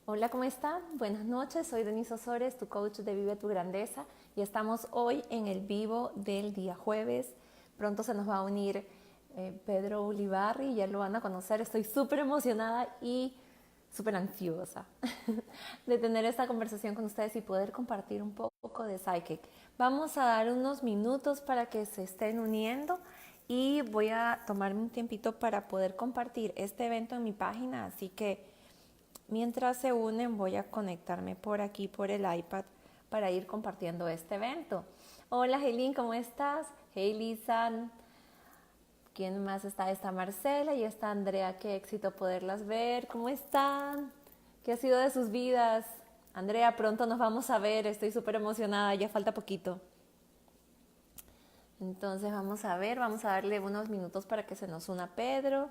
Hola, ¿cómo están? Buenas noches, soy Denise Osores, tu coach de Vive tu Grandeza y estamos hoy en el vivo del día jueves. Pronto se nos va a unir Pedro Ulibarri, ya lo van a conocer. Estoy súper emocionada y súper ansiosa de tener esta conversación con ustedes y poder compartir un poco de Psychic. Vamos a dar unos minutos para que se estén uniendo y voy a tomarme un tiempito para poder compartir este evento en mi página, así que mientras se unen, voy a conectarme por aquí, por el iPad, para ir compartiendo este evento. Hola, Jaylin, ¿cómo estás? Hey, Lisa. ¿Quién más está? Está Marcela y está Andrea. Qué éxito poderlas ver. ¿Cómo están? ¿Qué ha sido de sus vidas? Andrea, pronto nos vamos a ver. Estoy súper emocionada. Ya falta poquito. Entonces vamos a ver, vamos a darle unos minutos para que se nos una Pedro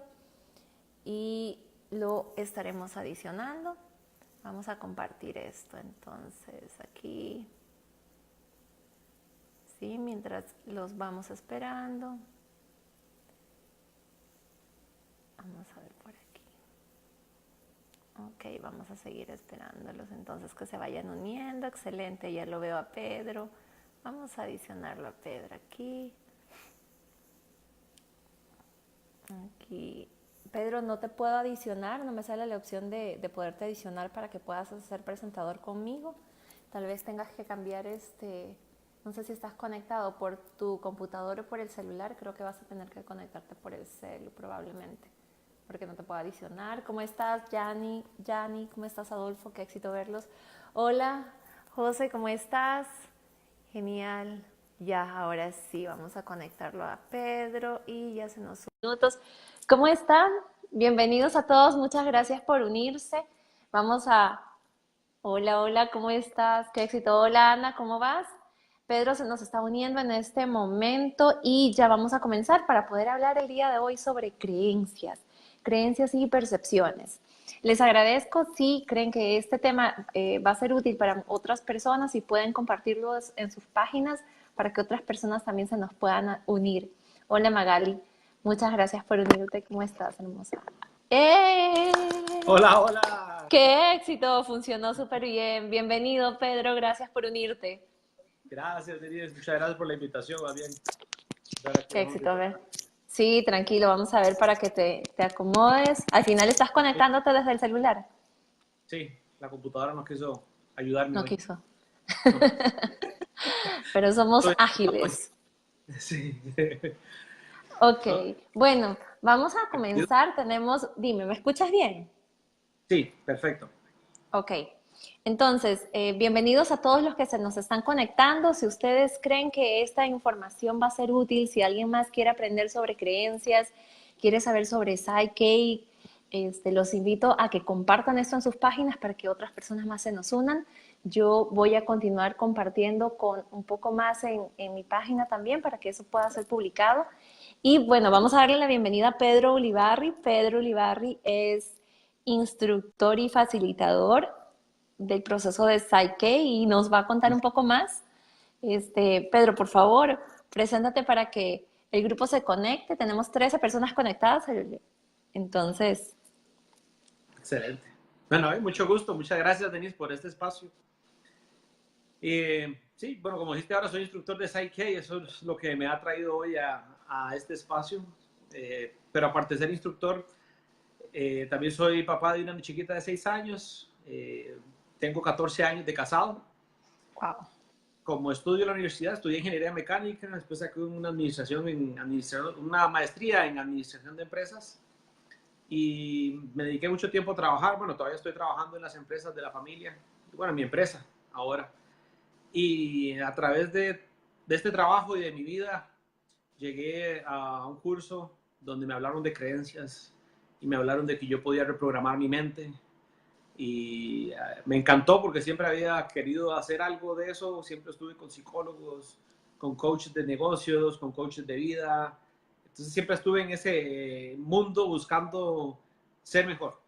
y lo estaremos adicionando. Vamos a compartir esto entonces aquí, sí, mientras los vamos esperando. Vamos a ver por aquí. Ok, vamos a seguir esperándolos entonces que se vayan uniendo. Excelente, ya lo veo a Pedro. Vamos a adicionarlo a Pedro aquí. Aquí. Pedro, no te puedo adicionar, no me sale la opción de poderte adicionar para que puedas ser presentador conmigo. Tal vez tengas que cambiar no sé si estás conectado por tu computador o por el celular, creo que vas a tener que conectarte por el celu probablemente, porque no te puedo adicionar. ¿Cómo estás, Yanni? ¿Cómo estás, Adolfo? Qué éxito verlos. Hola, José, ¿cómo estás? Genial. Ya, ahora sí, vamos a conectarlo a Pedro y ya se nos minutos. ¿Cómo están? Bienvenidos a todos, muchas gracias por unirse. Vamos a... Hola, hola, ¿cómo estás? Qué éxito. Hola, Ana, ¿cómo vas? Pedro se nos está uniendo en este momento y ya vamos a comenzar para poder hablar el día de hoy sobre creencias y percepciones. Les agradezco si creen que este tema va a ser útil para otras personas y pueden compartirlo en sus páginas para que otras personas también se nos puedan unir. Hola, Magali, muchas gracias por unirte. ¿Cómo estás, hermosa? ¡Eh! Hola, hola. ¡Qué éxito! Funcionó súper bien. Bienvenido, Pedro. Gracias por unirte. Gracias, Denise. Muchas gracias por la invitación. Va bien. Estar aquí Qué un éxito, a ratito ver. más. Sí, tranquilo, vamos a ver para que te acomodes. Al final estás Sí, conectándote desde el celular. sí, la computadora no quiso ayudarme No hoy. quiso. No. Pero somos Estoy hoy. ágiles. Sí. Ok, No, bueno, vamos a tranquilo. comenzar. Dime, ¿me escuchas bien? Sí, perfecto. Ok, entonces, bienvenidos a todos los que se nos están conectando. Si ustedes creen que esta información va a ser útil, si alguien más quiere aprender sobre creencias, quiere saber sobre Psyche, los invito a que compartan esto en sus páginas para que otras personas más se nos unan. Yo voy a continuar compartiendo con un poco más en mi página también para que eso pueda ser publicado. Y bueno, vamos a darle la bienvenida a Pedro Ulibarri. Pedro Ulibarri es instructor y facilitador del proceso de Psyche y nos va a contar un poco más. Pedro, por favor, preséntate para que el grupo se conecte. Tenemos 13 personas conectadas. Entonces, Excelente. Bueno, mucho gusto. Muchas gracias, Denise, por este espacio. Sí, bueno, como dijiste, ahora soy instructor de Psyche. Eso es lo que me ha traído hoy a este espacio. Pero aparte de ser instructor, también soy papá de una chiquita de 6 años. Tengo 14 años de casado. wow. Como estudio en la universidad, estudié ingeniería mecánica, después saqué una maestría en administración de empresas y me dediqué mucho tiempo a trabajar. Bueno, todavía estoy trabajando en las empresas de la familia, bueno, mi empresa ahora. Y a través de este trabajo y de mi vida, llegué a un curso donde me hablaron de creencias y me hablaron de que yo podía reprogramar mi mente, y me encantó porque siempre había querido hacer algo de eso. Siempre estuve con psicólogos, con coaches de negocios, con coaches de vida. Entonces siempre estuve en ese mundo buscando ser mejor.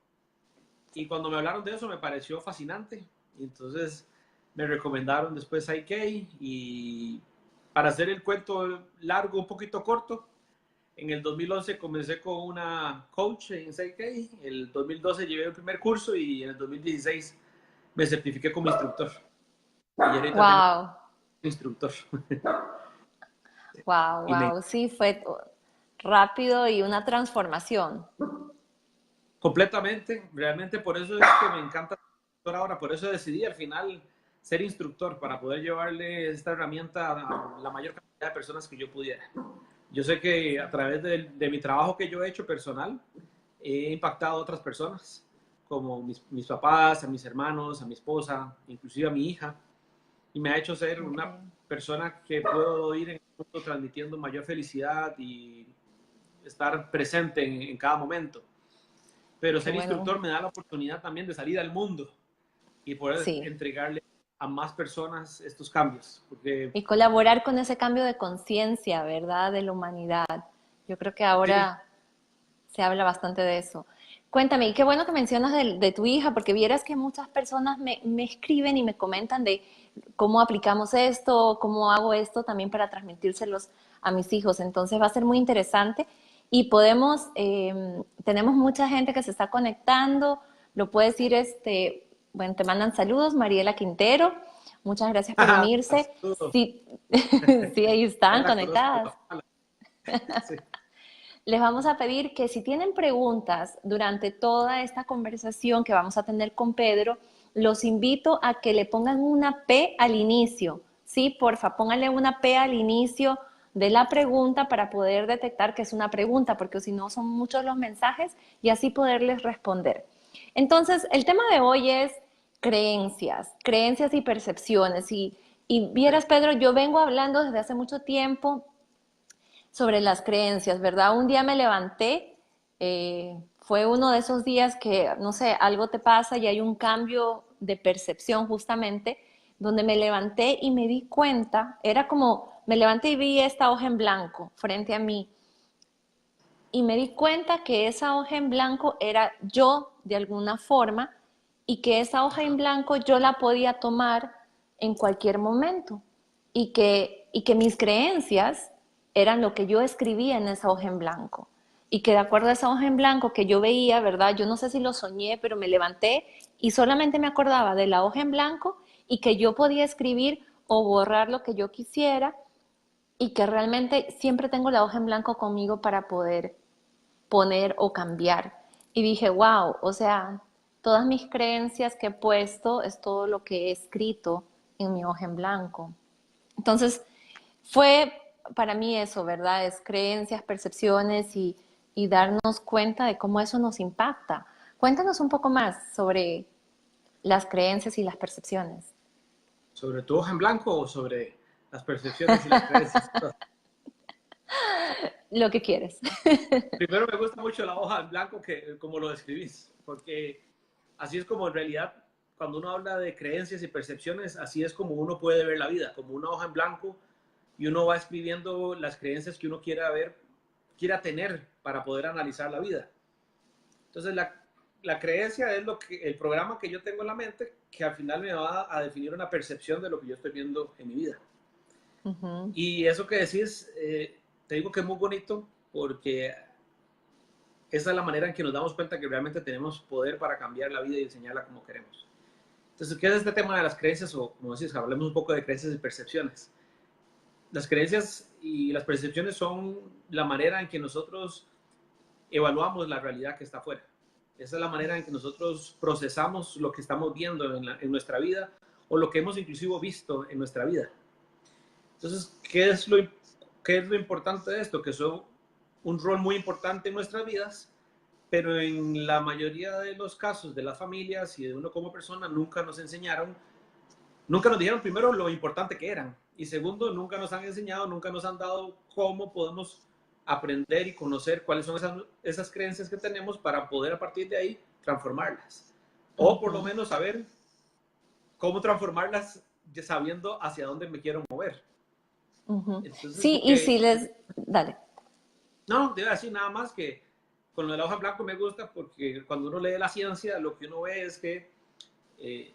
Y cuando me hablaron de eso me pareció fascinante. Y entonces me recomendaron después IK. Y para hacer el cuento largo, un poquito corto, En el 2011 comencé con una coach en 6K, el 2012 llevé el primer curso y en el 2016 me certifiqué como instructor. Y ahorita tengo Wow, instructor. wow, Y me wow. Sí, fue rápido y una transformación. completamente, realmente por eso es que me encanta ser instructor ahora, por eso decidí al final ser instructor para poder llevarle esta herramienta a la mayor cantidad de personas que yo pudiera. Yo sé que a través de mi trabajo que yo he hecho personal, he impactado a otras personas, como mis papás, a mis hermanos, a mi esposa, inclusive a mi hija, y me ha hecho ser una Increíble. persona que puedo ir en el mundo transmitiendo mayor felicidad y estar presente en cada momento. Pero Qué ser bueno. instructor me da la oportunidad también de salir al mundo y poder Sí. entregarle a más personas estos cambios, porque Y colaborar con ese cambio de conciencia, ¿verdad? De la humanidad. Yo creo que sí, ahora se habla bastante de eso. Cuéntame, y qué bueno que mencionas de tu hija, porque vieras que muchas personas me escriben y me comentan de cómo aplicamos esto, cómo hago esto también para transmitírselos a mis hijos. Entonces va a ser muy interesante y podemos, tenemos mucha gente que se está conectando, lo puedes ir, bueno, te mandan saludos, Mariela Quintero, muchas gracias por unirse. saludos. Sí, sí, ahí Ya están la conozco. conectadas. Sí. Les vamos a pedir que si tienen preguntas durante toda esta conversación que vamos a tener con Pedro, los invito a que le pongan una P al inicio. Sí, porfa, pónganle una P al inicio de la pregunta para poder detectar que es una pregunta, porque si no son muchos los mensajes y así poderles responder. Entonces, el tema de hoy es creencias, creencias y percepciones. Y vieras, Pedro, yo vengo hablando desde hace mucho tiempo sobre las creencias, ¿verdad? Un día me levanté, fue uno de esos días que, no sé, algo te pasa y hay un cambio de percepción justamente, donde me levanté y me di cuenta, era como, me levanté y vi esta hoja en blanco frente a mí y me di cuenta que esa hoja en blanco era yo de alguna forma y que esa hoja en blanco yo la podía tomar en cualquier momento y que mis creencias eran lo que yo escribía en esa hoja en blanco y que de acuerdo a esa hoja en blanco que yo veía, ¿verdad? Yo no sé si lo soñé, pero me levanté y solamente me acordaba de la hoja en blanco y que yo podía escribir o borrar lo que yo quisiera y que realmente siempre tengo la hoja en blanco conmigo para poder poner o cambiar. Y dije, wow, o sea, todas mis creencias que he puesto es todo lo que he escrito en mi hoja en blanco. Entonces, fue para mí eso, ¿verdad? Es creencias, percepciones y darnos cuenta de cómo eso nos impacta. Cuéntanos un poco más sobre las creencias y las percepciones. ¿Sobre tu hoja en blanco o sobre las percepciones y las creencias? Lo que quieres. Primero me gusta mucho la hoja en blanco que como lo describís, porque así es como en realidad cuando uno habla de creencias y percepciones, así es como uno puede ver la vida, como una hoja en blanco y uno va escribiendo las creencias que uno quiera ver, quiera tener para poder analizar la vida. Entonces la creencia es el programa que yo tengo en la mente que al final me va a definir una percepción de lo que yo estoy viendo en mi vida. Uh -huh. Y eso que decís, te digo que es muy bonito porque esa es la manera en que nos damos cuenta que realmente tenemos poder para cambiar la vida y diseñarla como queremos. Entonces, ¿qué es este tema de las creencias? O, como decís, hablemos un poco de creencias y percepciones. Las creencias y las percepciones son la manera en que nosotros evaluamos la realidad que está afuera. Esa es la manera en que nosotros procesamos lo que estamos viendo en nuestra vida o lo que hemos inclusive visto en nuestra vida. Entonces, ¿qué es lo importante de esto? Que son un rol muy importante en nuestras vidas, pero en la mayoría de los casos de las familias y de uno como persona nunca nos enseñaron, nunca nos dijeron primero lo importante que eran y segundo, nunca nos han enseñado, nunca nos han dado cómo podemos aprender y conocer cuáles son esas creencias que tenemos para poder a partir de ahí transformarlas. Uh O por lo -huh. menos saber cómo transformarlas sabiendo hacia dónde me quiero mover. Uh -huh. Entonces, Sí, lo y que si les... Dale. no, te iba a decir nada más que con lo de la hoja en blanco me gusta porque cuando uno lee la ciencia, lo que uno ve es que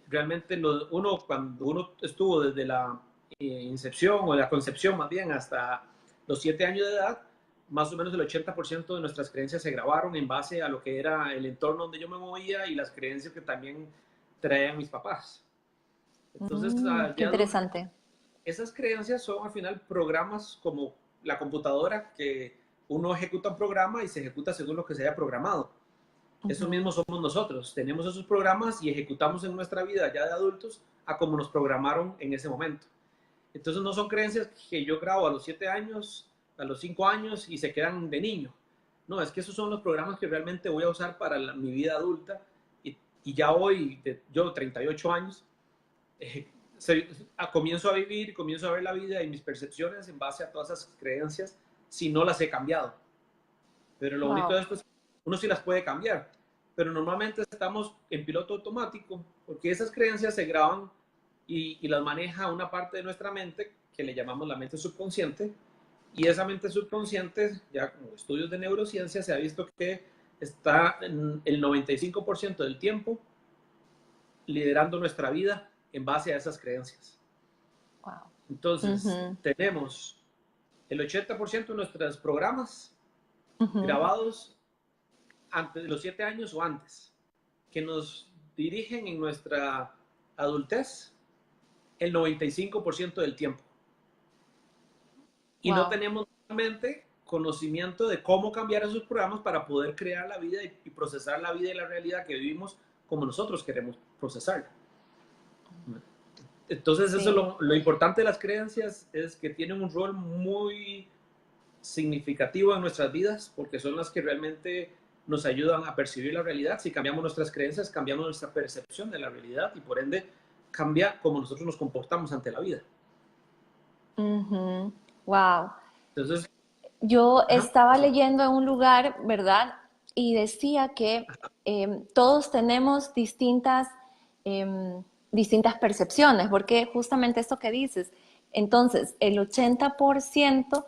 realmente cuando uno estuvo desde la incepción o la concepción más bien hasta los 7 años de edad, más o menos el 80% de nuestras creencias se grabaron en base a lo que era el entorno donde yo me movía y las creencias que también traían mis papás. Entonces, al Qué día de hoy, interesante. esas creencias son al final programas como la computadora, que uno ejecuta un programa y se ejecuta según lo que se haya programado. Eso mismo somos nosotros. Tenemos esos programas y ejecutamos en nuestra vida ya de adultos a como nos programaron en ese momento. Entonces no son creencias que yo grabo a los 7 años, a los 5 años y se quedan de niño. No, es que esos son los programas que realmente voy a usar para mi vida adulta y ya hoy, yo 38 años, eh, comienzo a vivir, comienzo a ver la vida y mis percepciones en base a todas esas creencias, si no las he cambiado. Pero lo bonito Wow. de esto es que uno sí las puede cambiar, pero normalmente estamos en piloto automático porque esas creencias se graban y las maneja una parte de nuestra mente que le llamamos la mente subconsciente, y esa mente subconsciente, ya con estudios de neurociencia, se ha visto que está en el 95% del tiempo liderando nuestra vida en base a esas creencias. Wow. Entonces, tenemos el 80% de nuestros programas grabados antes de los 7 años o antes, que nos dirigen en nuestra adultez el 95% del tiempo. Y no Wow. tenemos realmente conocimiento de cómo cambiar esos programas para poder crear la vida y procesar la vida y la realidad que vivimos como nosotros queremos procesarla. Entonces, eso es Sí. lo importante de las creencias, es que tienen un rol muy significativo en nuestras vidas, porque son las que realmente nos ayudan a percibir la realidad. Si cambiamos nuestras creencias, cambiamos nuestra percepción de la realidad y por ende cambia cómo nosotros nos comportamos ante la vida. Wow. Entonces, Yo ajá, estaba eso. leyendo en un lugar, ¿verdad? Y decía que todos tenemos distintas percepciones, porque justamente esto que dices, entonces el 80%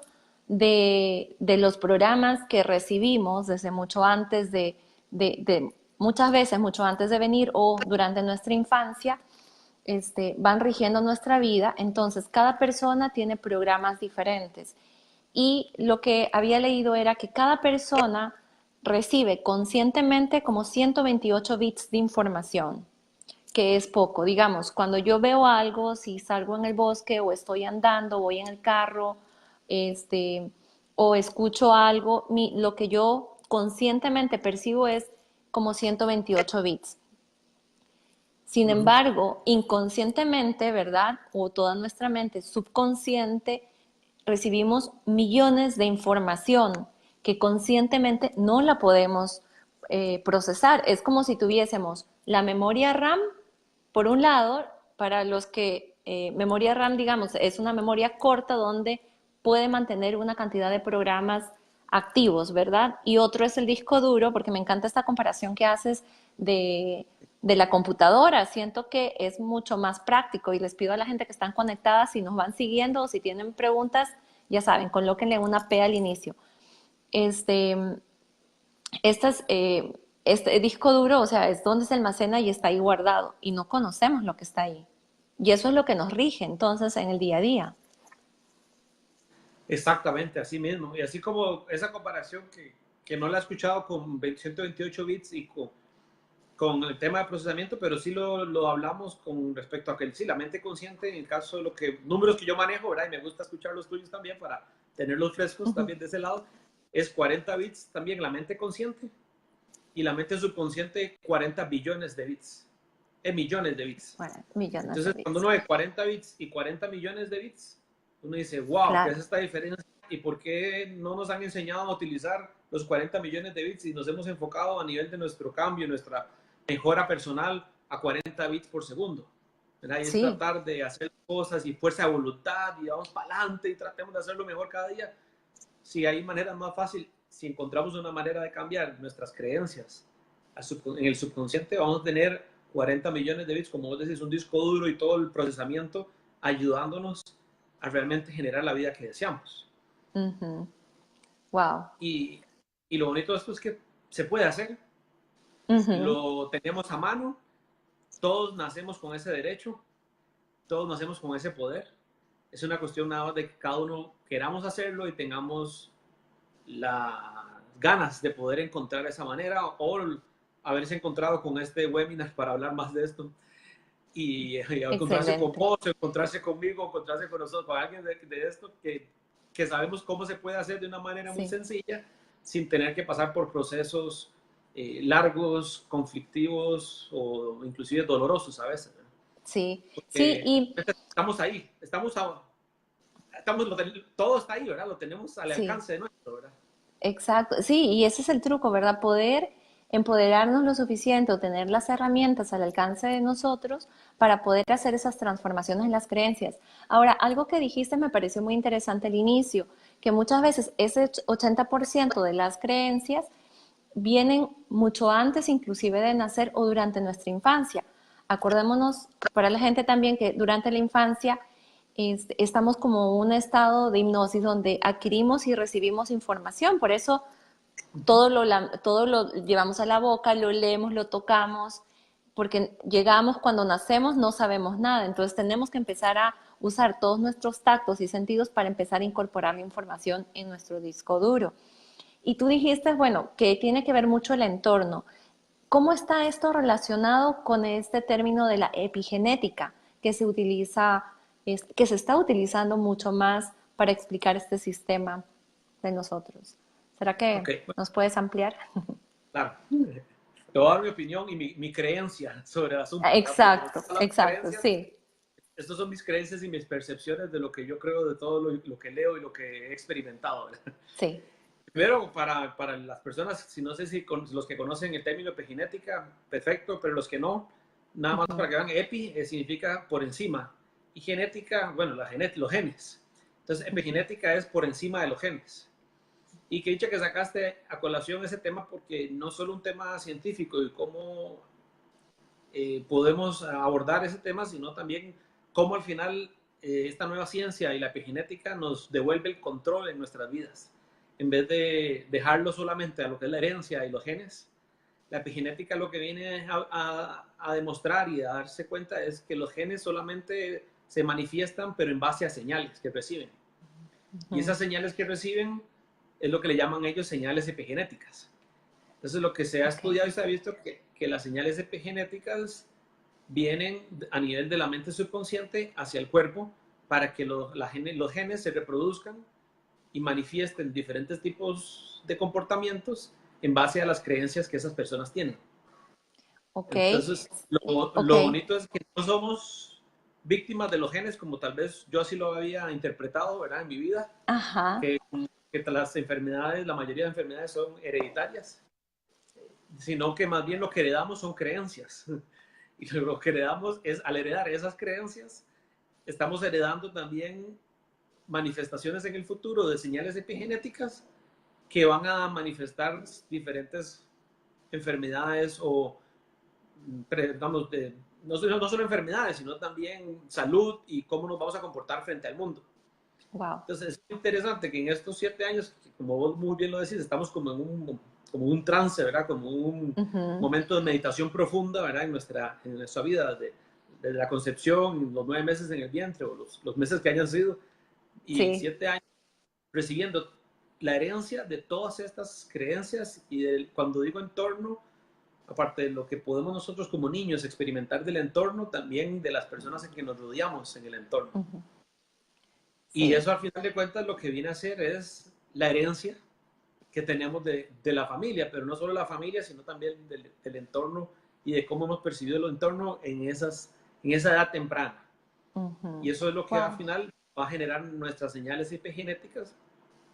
de los programas que recibimos desde mucho antes muchas veces mucho antes de venir o durante nuestra infancia, van rigiendo nuestra vida. Entonces cada persona tiene programas diferentes. Y lo que había leído era que cada persona recibe conscientemente como 128 bits de información, que es poco. Digamos, cuando yo veo algo, si salgo en el bosque o estoy andando, voy en el carro, o escucho algo, lo que yo conscientemente percibo es como 128 bits. Sin embargo, inconscientemente, ¿verdad? O toda nuestra mente subconsciente, recibimos millones de información que conscientemente no la podemos procesar. Es como si tuviésemos la memoria RAM, por un lado, para los que memoria RAM, digamos, es una memoria corta donde puede mantener una cantidad de programas activos, ¿verdad? Y otro es el disco duro, porque me encanta esta comparación que haces de, de la computadora. Siento que es mucho más práctico y les pido a la gente que están conectadas, si nos van siguiendo o si tienen preguntas, ya saben, colóquenle una P al inicio. Este, este disco duro, o sea, es donde se almacena y está ahí guardado y no conocemos lo que está ahí. Y eso es lo que nos rige entonces en el día a día. Exactamente, así mismo. Y así como esa comparación que no la he escuchado con 128 bits y con el tema de procesamiento, pero sí lo hablamos con respecto a que sí, la mente consciente, en el caso de lo que, números que yo manejo, ¿verdad? Y me gusta escuchar los tuyos también para tenerlos frescos también de ese lado, es 40 bits también la mente consciente y la mente subconsciente 40 billones de bits, millones de bits. Bueno, millones de Entonces, cuando bits. uno ve 40 bits y 40 millones de bits, uno dice, wow, ¿qué es Claro. esta diferencia? ¿Y por qué no nos han enseñado a utilizar los 40 millones de bits y nos hemos enfocado a nivel de nuestro cambio, nuestra mejora personal a 40 bits por segundo? ¿Verdad? Y es Sí. tratar de hacer cosas y fuerza de voluntad y vamos para adelante y tratemos de hacerlo mejor cada día. Si hay maneras más fáciles, si encontramos una manera de cambiar nuestras creencias en el subconsciente, vamos a tener 40 millones de bits, como vos decís, un disco duro y todo el procesamiento ayudándonos a realmente generar la vida que deseamos. Wow. Y, y lo bonito de esto es que se puede hacer, lo tenemos a mano, todos nacemos con ese derecho, todos nacemos con ese poder. Es una cuestión nada más de que cada uno queramos hacerlo y tengamos las ganas de poder encontrar esa manera o haberse encontrado con este webinar para hablar más de esto y encontrarse con Excelente. vos, encontrarse conmigo, encontrarse con nosotros, con alguien de esto que sabemos cómo se puede hacer de una manera muy Sí. sencilla sin tener que pasar por procesos largos, conflictivos o inclusive dolorosos a veces. Sí, sí, Porque y estamos ahí, todo está ahí, ¿verdad? Lo tenemos al sí. alcance de nuestro, ¿verdad? Exacto, sí, y ese es el truco, ¿verdad? Poder empoderarnos lo suficiente o tener las herramientas al alcance de nosotros para poder hacer esas transformaciones en las creencias. Ahora, algo que dijiste me pareció muy interesante al inicio, que muchas veces ese 80% de las creencias vienen mucho antes inclusive de nacer o durante nuestra infancia. Acordémonos para la gente también que durante la infancia estamos como en un estado de hipnosis donde adquirimos y recibimos información, por eso todo lo llevamos a la boca, lo leemos, lo tocamos, porque llegamos cuando nacemos no sabemos nada, entonces tenemos que empezar a usar todos nuestros tactos y sentidos para empezar a incorporar la información en nuestro disco duro. Y tú dijiste, bueno, que tiene que ver mucho el entorno. ¿Cómo está esto relacionado con este término de la epigenética que se utiliza, que se está utilizando mucho más para explicar este sistema de nosotros? ¿Será Ok, que bueno, nos puedes ampliar? claro. Te voy a dar mi opinión y mi creencia sobre el asunto, ¿verdad? Porque Exacto, nosotros hablamos de exacto, creencias, sí, estas son mis creencias y mis percepciones de lo que yo creo, de todo lo que leo y lo que he experimentado, ¿verdad? sí. Primero, para las personas, si no sé si los que conocen el término epigenética, perfecto, pero los que no, nada más para Ujú. que vean, epi significa por encima y genética, bueno, los genes. Entonces, epigenética es por encima de los genes. Y que dicho que sacaste a colación ese tema porque no solo un tema científico y cómo podemos abordar ese tema, sino también cómo al final esta nueva ciencia y la epigenética nos devuelve el control en nuestras vidas. En vez de dejarlo solamente a lo que es la herencia y los genes, la epigenética lo que viene a demostrar y a darse cuenta es que los genes solamente se manifiestan, pero en base a señales que reciben. Y Ujú. esas señales que reciben es lo que le llaman ellos señales epigenéticas. Entonces, lo que se ha Ok, estudiado y se ha visto que las señales epigenéticas vienen a nivel de la mente subconsciente hacia el cuerpo para que los genes se reproduzcan y manifiesten diferentes tipos de comportamientos en base a las creencias que esas personas tienen. ok, Entonces, ok. lo bonito es que no somos víctimas de los genes como tal vez yo así lo había interpretado, ¿verdad? En mi vida, Ajá, que, que las enfermedades, la mayoría de enfermedades son hereditarias, sino que más bien lo que heredamos son creencias. Y lo que heredamos es, al heredar esas creencias, estamos heredando también manifestaciones en el futuro de señales epigenéticas que van a manifestar diferentes enfermedades o, digamos, no solo enfermedades, sino también salud y cómo nos vamos a comportar frente al mundo. wow. Entonces es interesante que en estos 7 años, como vos muy bien lo decís, estamos como un trance, ¿verdad? Como un Ujú. momento de meditación profunda, ¿verdad? En nuestra vida, desde la concepción, los 9 meses en el vientre o los meses que hayan sido, y Sí. 7 años recibiendo la herencia de todas estas creencias y cuando digo entorno, aparte de lo que podemos nosotros como niños experimentar del entorno, también de las personas en que nos rodeamos en el entorno. Ujú. Y Sí. eso al final de cuentas lo que viene a ser es la herencia que tenemos de la familia, pero no solo la familia, sino también del entorno y de cómo hemos percibido el entorno en esa edad temprana. Y eso es lo que al Wow. final va a generar nuestras señales epigenéticas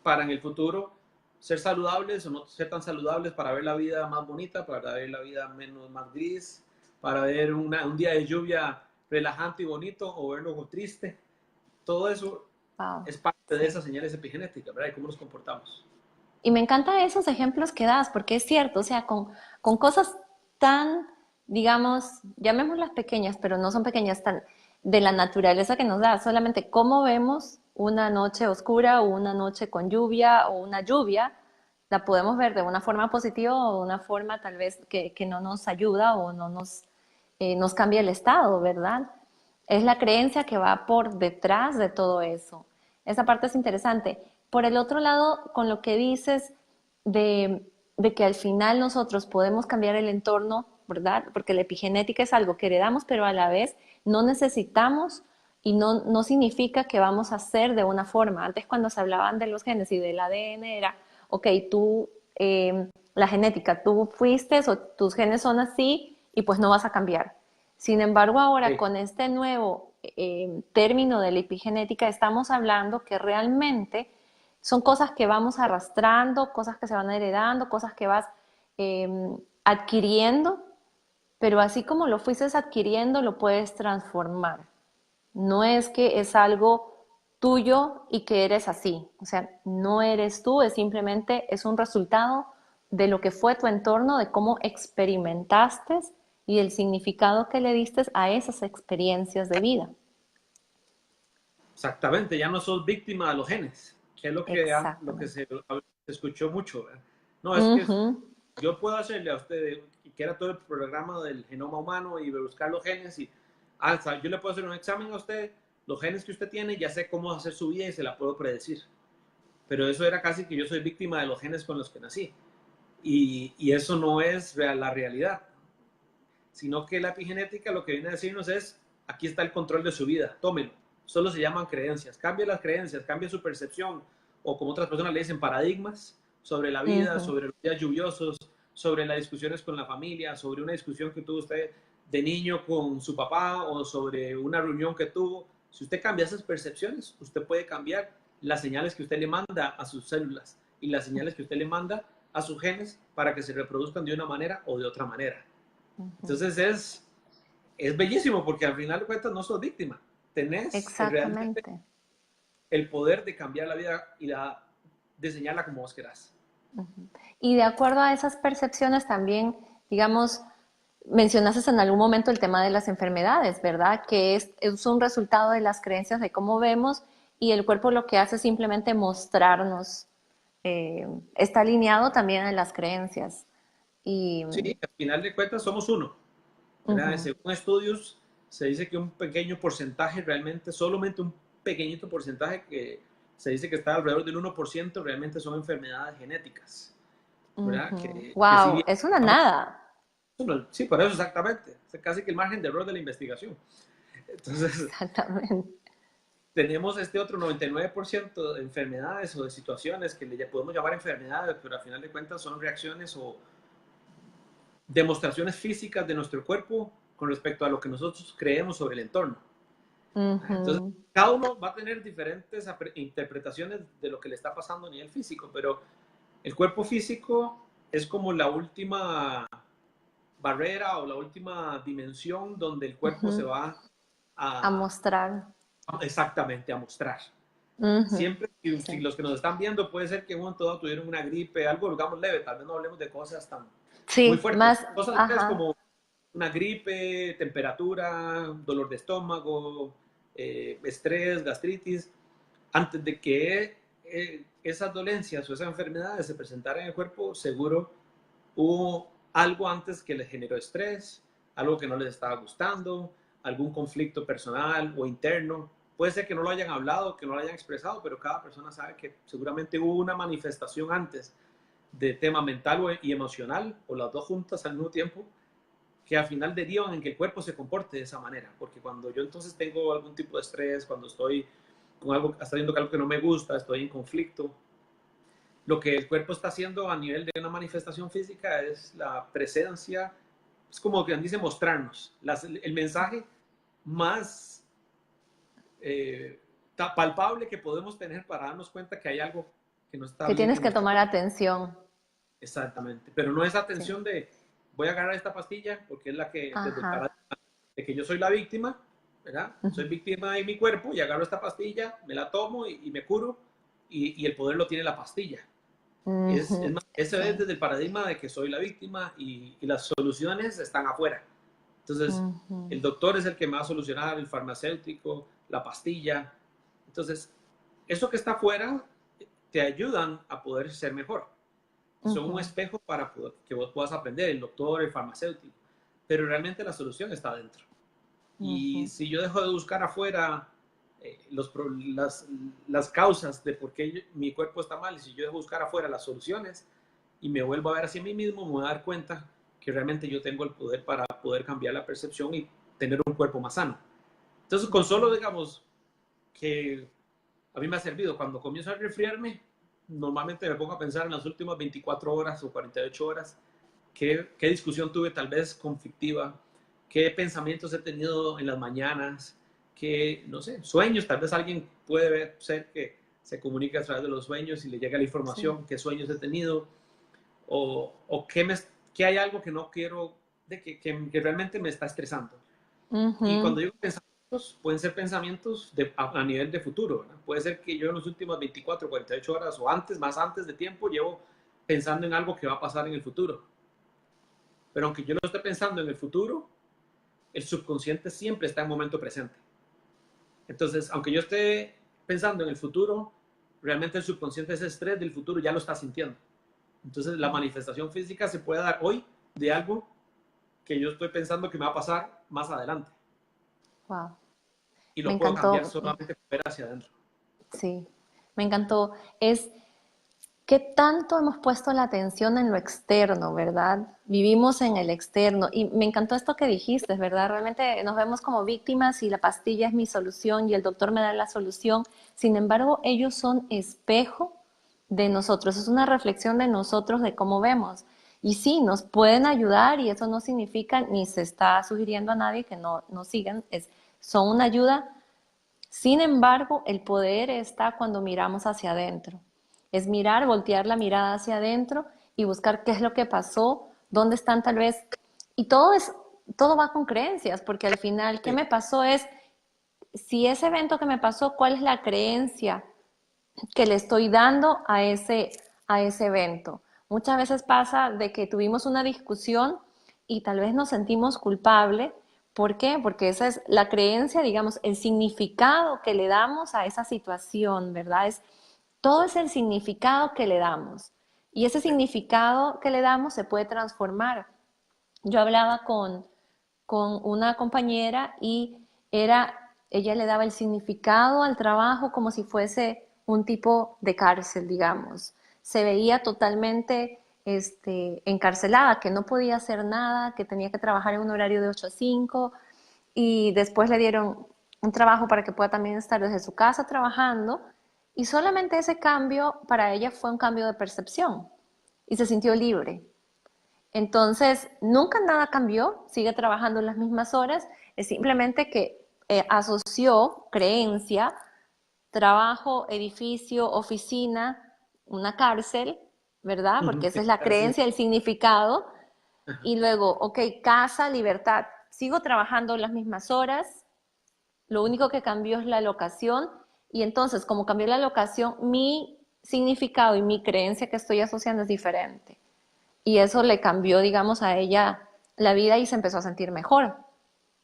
para en el futuro ser saludables o no ser tan saludables, para ver la vida más bonita, para ver la vida más gris, para ver un día de lluvia relajante y bonito o verlo triste. Todo eso Wow. es parte de Sí. esas señales epigenéticas, ¿verdad? Y cómo nos comportamos. Y me encantan esos ejemplos que das, porque es cierto, o sea, con cosas tan, digamos, llamémoslas pequeñas, pero no son pequeñas, tan de la naturaleza que nos da, solamente cómo vemos una noche oscura o una noche con lluvia o una lluvia, la podemos ver de una forma positiva o de una forma tal vez que no nos ayuda o no nos cambia el estado, ¿verdad? Es la creencia que va por detrás de todo eso. Esa parte es interesante. por el otro lado, con lo que dices de que al final nosotros podemos cambiar el entorno, ¿verdad? Porque la epigenética es algo que heredamos, pero a la vez no necesitamos y no significa que vamos a ser de una forma. Antes cuando se hablaban de los genes y del ADN era, ok, tú, la genética, tú fuiste o tus genes son así y pues no vas a cambiar. Sin embargo, ahora Sí. con este nuevo término de la epigenética estamos hablando que realmente son cosas que vamos arrastrando, cosas que se van heredando, cosas que vas eh, adquiriendo, pero así como lo fuiste adquiriendo, lo puedes transformar. No es que es algo tuyo y que eres así. O sea, no eres tú, es simplemente es un resultado de lo que fue tu entorno, de cómo experimentaste y el significado que le diste a esas experiencias de vida. Exactamente, ya no sos víctima de los genes, que es lo que Exactamente. se escuchó mucho, ¿verdad? No, es que Ujú. yo puedo hacerle a usted, que era todo el programa del genoma humano y buscar los genes y yo le puedo hacer un examen a usted, los genes que usted tiene, ya sé cómo hacer su vida y se la puedo predecir. Pero eso era casi que yo soy víctima de los genes con los que nací. Y eso no es la realidad, sino que la epigenética lo que viene a decirnos es, aquí está el control de su vida, tómelo. Solo se llaman creencias. Cambie las creencias, cambie su percepción, o como otras personas le dicen, paradigmas sobre la vida, Ujú. sobre los días lluviosos, sobre las discusiones con la familia, sobre una discusión que tuvo usted de niño con su papá o sobre una reunión que tuvo. Si usted cambia esas percepciones, usted puede cambiar las señales que usted le manda a sus células y las señales que usted le manda a sus genes para que se reproduzcan de una manera o de otra manera. Ujú. Entonces es bellísimo porque al final de cuentas no sos víctima. Tenés realmente Exactamente. el poder de cambiar la vida y diseñarla como vos querás. Y de acuerdo a esas percepciones también, digamos, mencionaste en algún momento el tema de las enfermedades, ¿verdad? Que es un resultado de las creencias de cómo vemos y el cuerpo lo que hace es simplemente mostrarnos, está alineado también en las creencias. Y Sí, al final de cuentas somos uno, ¿verdad? ujú, Según estudios se dice que un pequeño porcentaje realmente, solamente un pequeñito porcentaje que se dice que está alrededor del 1% realmente son enfermedades genéticas, ¿verdad? ujú. Que si Wow, bien, es una nada. sí, por eso exactamente, es casi que el margen de error de la investigación. Entonces, Exactamente. tenemos este otro 99% de enfermedades o de situaciones que le podemos llamar enfermedades, pero al final de cuentas son reacciones o demostraciones físicas de nuestro cuerpo con respecto a lo que nosotros creemos sobre el entorno. Entonces, Ujú, cada uno va a tener diferentes interpretaciones de lo que le está pasando a nivel físico, pero el cuerpo físico es como la última barrera o la última dimensión donde el cuerpo se ujú. va A a, mostrar. exactamente a mostrar. Ujú, Siempre, si sí. los que nos están viendo, puede ser que uno todo tuvieron una gripe, algo, digamos, leve, tal vez no hablemos de cosas tan muy Sí, fuertes, más, cosas leves ajá. como una gripe, temperatura, dolor de estómago, estrés, gastritis, antes de que esas dolencias o esas enfermedades se presentaran en el cuerpo, seguro hubo algo antes que les generó estrés, algo que no les estaba gustando, algún conflicto personal o interno. Puede ser que no lo hayan hablado, que no lo hayan expresado, pero cada persona sabe que seguramente hubo una manifestación antes de tema mental y emocional, o las dos juntas al mismo tiempo, que al final derivan en que el cuerpo se comporte de esa manera. Porque cuando yo entonces tengo algún tipo de estrés, cuando estoy con algo, haciendo algo que no me gusta, estoy en conflicto, lo que el cuerpo está haciendo a nivel de una manifestación física es la presencia, es como que dice mostrarnos el mensaje más eh, palpable que podemos tener para darnos cuenta que hay algo que no está Que bien tienes en que nuestro tomar cuerpo. atención. Exactamente, pero no es Sí. atención de voy a agarrar esta pastilla porque es la que desde el Ajá. paradigma de que yo soy la víctima, ¿verdad? Soy víctima de mi cuerpo y agarro esta pastilla, me la tomo y me curo y el poder lo tiene la pastilla. Ujú, Ese es sí. desde el paradigma de que soy la víctima y las soluciones están afuera. Entonces, Ujú, el doctor es el que me va a solucionar, el farmacéutico, la pastilla. Entonces, eso que está afuera te ayudan a poder ser mejor. Son un ujú, espejo para que vos puedas aprender, el doctor, el farmacéutico. Pero realmente la solución está adentro. Y ujú, si yo dejo de buscar afuera las causas de por qué mi cuerpo está mal, y si yo dejo buscar afuera las soluciones y me vuelvo a ver hacia mí mismo, me voy a dar cuenta que realmente yo tengo el poder para poder cambiar la percepción y tener un cuerpo más sano. Entonces, con solo, digamos, que a mí me ha servido, cuando comienzo a resfriarme, normalmente me pongo a pensar en las últimas 24 horas o 48 horas, qué discusión tuve tal vez conflictiva, qué pensamientos he tenido en las mañanas, qué, no sé, sueños, tal vez alguien puede ser que se comunique a través de los sueños y le llega la Sí. información, qué sueños he tenido, o qué hay algo que no quiero, que realmente me está estresando. Y Ujú. cuando digo pensamientos, pueden ser pensamientos a nivel de futuro, ¿verdad? Puede ser que yo en las últimas 24, 48 horas o antes, más antes de tiempo, llevo pensando en algo que va a pasar en el futuro. Pero aunque yo no esté pensando en el futuro, el subconsciente siempre está en momento presente. Entonces, aunque yo esté pensando en el futuro, realmente el subconsciente, ese estrés del futuro, ya lo está sintiendo. Entonces, la manifestación física se puede dar hoy de algo que yo estoy pensando que me va a pasar más adelante. Wow. Y Me lo puedo cambiar encantó. solamente con ver hacia adentro. Sí, me encantó. Es qué tanto hemos puesto la atención en lo externo, ¿verdad? Vivimos en el externo. Y me encantó esto que dijiste, ¿verdad? Realmente nos vemos como víctimas y la pastilla es mi solución y el doctor me da la solución. Sin embargo, ellos son espejo de nosotros. Es una reflexión de nosotros de cómo vemos. Y sí, nos pueden ayudar y eso no significa ni se está sugiriendo a nadie que no sigan. Son una ayuda. Sin embargo, el poder está cuando miramos hacia adentro. Es mirar, voltear la mirada hacia adentro y buscar qué es lo que pasó, dónde están tal vez. Y todo va con creencias, porque al final, ¿qué Sí, me pasó? Es, si ese evento que me pasó, ¿cuál es la creencia que le estoy dando a ese evento? Muchas veces pasa de que tuvimos una discusión y tal vez nos sentimos culpables. ¿Por qué? Porque esa es la creencia, digamos, el significado que le damos a esa situación, ¿verdad? Todo es el significado que le damos. Y ese sí. significado que le damos se puede transformar. Yo hablaba con una compañera y ella le daba el significado al trabajo como si fuese un tipo de cárcel, digamos. Se veía totalmente encarcelada, que no podía hacer nada, que tenía que trabajar en un horario de 8 a 5 y después le dieron un trabajo para que pueda también estar desde su casa trabajando y solamente ese cambio para ella fue un cambio de percepción y se sintió libre. Entonces, nunca nada cambió, sigue trabajando en las mismas horas, es simplemente que asoció creencia, trabajo, edificio, oficina, una cárcel, ¿verdad? Porque esa es la Así. creencia, el significado. Ajá. Y luego, ok, casa, libertad. Sigo trabajando las mismas horas, lo único que cambió es la locación. Y entonces, como cambió la locación, mi significado y mi creencia que estoy asociando es diferente. Y eso le cambió, digamos, a ella la vida y se empezó a sentir mejor.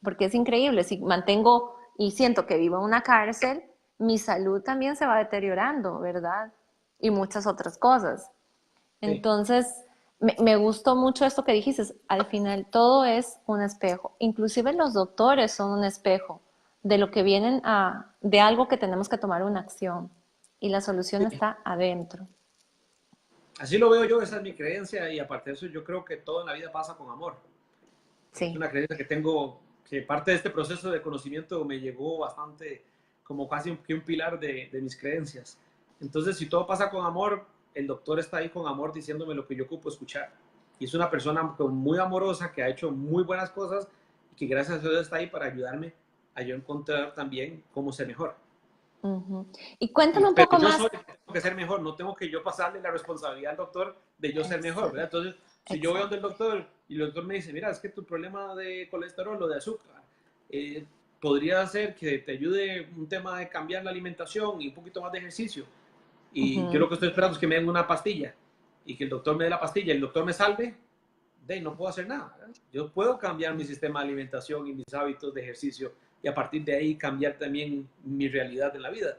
Porque es increíble, si mantengo y siento que vivo en una cárcel, mi salud también se va deteriorando, ¿verdad? Y muchas otras cosas. Sí. Entonces, me gustó mucho esto que dijiste, al final todo es un espejo, inclusive los doctores son un espejo de lo que vienen de algo que tenemos que tomar una acción y la solución Sí. está adentro. Así lo veo yo, esa es mi creencia, y aparte de eso yo creo que todo en la vida pasa con amor. Es Sí. una creencia que tengo, que parte de este proceso de conocimiento me llegó bastante como casi un pilar de mis creencias. Entonces, si todo pasa con amor, el doctor está ahí con amor diciéndome lo que yo ocupo escuchar. Y es una persona muy amorosa que ha hecho muy buenas cosas y que gracias a Dios está ahí para ayudarme a yo encontrar también cómo ser mejor. Ujú. Y cuéntame un Pero poco yo más. soy el que tengo que ser mejor, no tengo que yo pasarle la responsabilidad al doctor de yo ser mejor, ¿verdad? Exacto, Entonces, si yo voy donde el exacto. doctor y el doctor me dice, mira, es que tu problema de colesterol o de azúcar eh, podría ser que te ayude un tema de cambiar la alimentación y un poquito más de ejercicio. Y yo Ujú. lo que estoy esperando es que me den una pastilla y que el doctor me dé la pastilla y el doctor me salve, de ahí no puedo hacer nada, ¿verdad? Yo puedo cambiar mi sistema de alimentación y mis hábitos de ejercicio y a partir de ahí cambiar también mi realidad en la vida,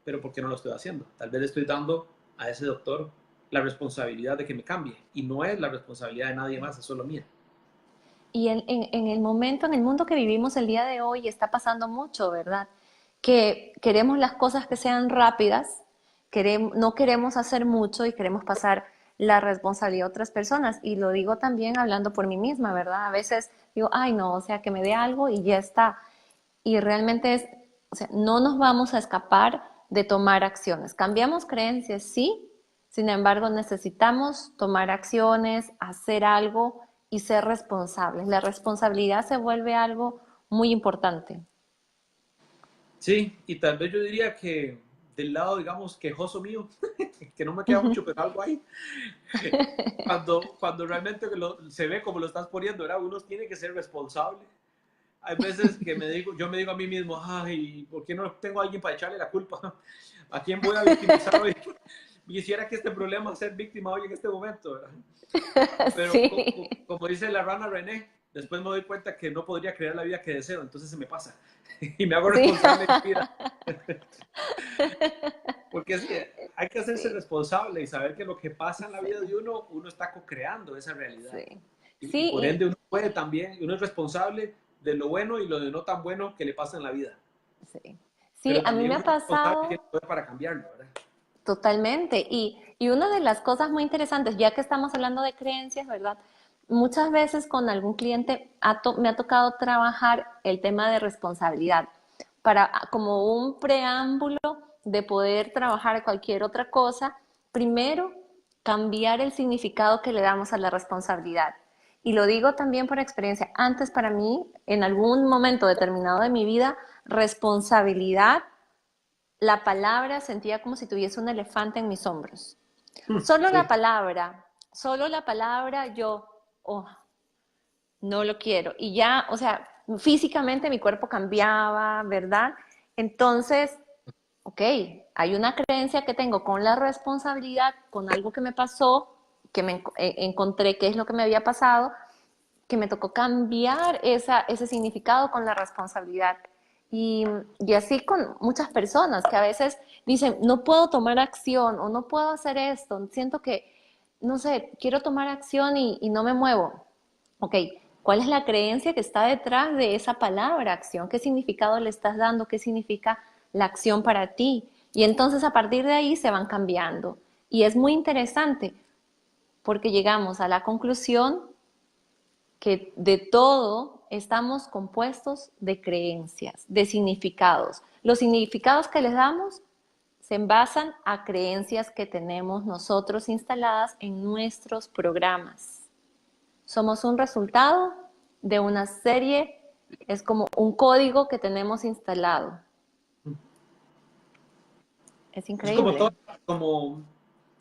pero ¿por qué no lo estoy haciendo? Tal vez le estoy dando a ese doctor la responsabilidad de que me cambie y no es la responsabilidad de nadie más, es solo mía. Y en el momento, en el mundo que vivimos el día de hoy, está pasando mucho, ¿verdad? que queremos las cosas que sean rápidas, no queremos hacer mucho y queremos pasar la responsabilidad a otras personas. Y lo digo también hablando por mí misma, ¿verdad? A veces digo, ay no, o sea, que me dé algo y ya está. Y realmente es, o sea, no nos vamos a escapar de tomar acciones. Cambiamos creencias, sí, sin embargo necesitamos tomar acciones, hacer algo y ser responsables. La responsabilidad se vuelve algo muy importante. Sí, y tal vez yo diría que del lado, digamos, quejoso mío, que no me queda mucho, pero algo ahí, cuando realmente se ve como lo estás poniendo, ¿verdad? Uno tiene que ser responsable. Hay veces que yo me digo a mí mismo, ay, ¿por qué no tengo a alguien para echarle la culpa? ¿A quién voy a victimizar hoy? Quisiera que este problema ser víctima hoy en este momento, ¿verdad? Pero Sí, como dice la rana René, después me doy cuenta que no podría crear la vida que deseo, entonces se me pasa y me hago sí, responsable de mi vida. Porque sí, hay que hacerse sí, responsable y saber que lo que pasa en la vida de uno, uno está co-creando esa realidad. sí. Y por ende Sí, uno puede también, uno es responsable de lo bueno y lo de no tan bueno que le pasa en la vida. sí. Sí, Pero a mí también me uno ha es responsable de pasado. que puede para cambiarlo, ¿verdad? Totalmente. Y una de las cosas muy interesantes, ya que estamos hablando de creencias, ¿verdad? Muchas veces con algún cliente me ha tocado trabajar el tema de responsabilidad para como un preámbulo de poder trabajar cualquier otra cosa. Primero, cambiar el significado que le damos a la responsabilidad. Y lo digo también por experiencia. Antes para mí, en algún momento determinado de mi vida, responsabilidad la palabra sentía como si tuviese un elefante en mis hombros. Sí, Solo la palabra yo, oh, no lo quiero. Y ya, o sea, físicamente mi cuerpo cambiaba, ¿verdad? Entonces, ok, hay una creencia que tengo con la responsabilidad, con algo que me pasó, que encontré qué es lo que me había pasado, que me tocó cambiar ese significado con la responsabilidad. Y, y así con muchas personas que a veces dicen, no puedo tomar acción o no puedo hacer esto, siento que, no sé, quiero tomar acción y no me muevo. Ok, ¿cuál es la creencia que está detrás de esa palabra acción? ¿Qué significado le estás dando? ¿Qué significa la acción para ti? Y entonces a partir de ahí se van cambiando. Y es muy interesante porque llegamos a la conclusión que de todo estamos compuestos de creencias, de significados. Los significados que les damos se basan a creencias que tenemos nosotros instaladas en nuestros programas. Somos un resultado de una serie, es como un código que tenemos instalado. Es es como todo, increíble. como,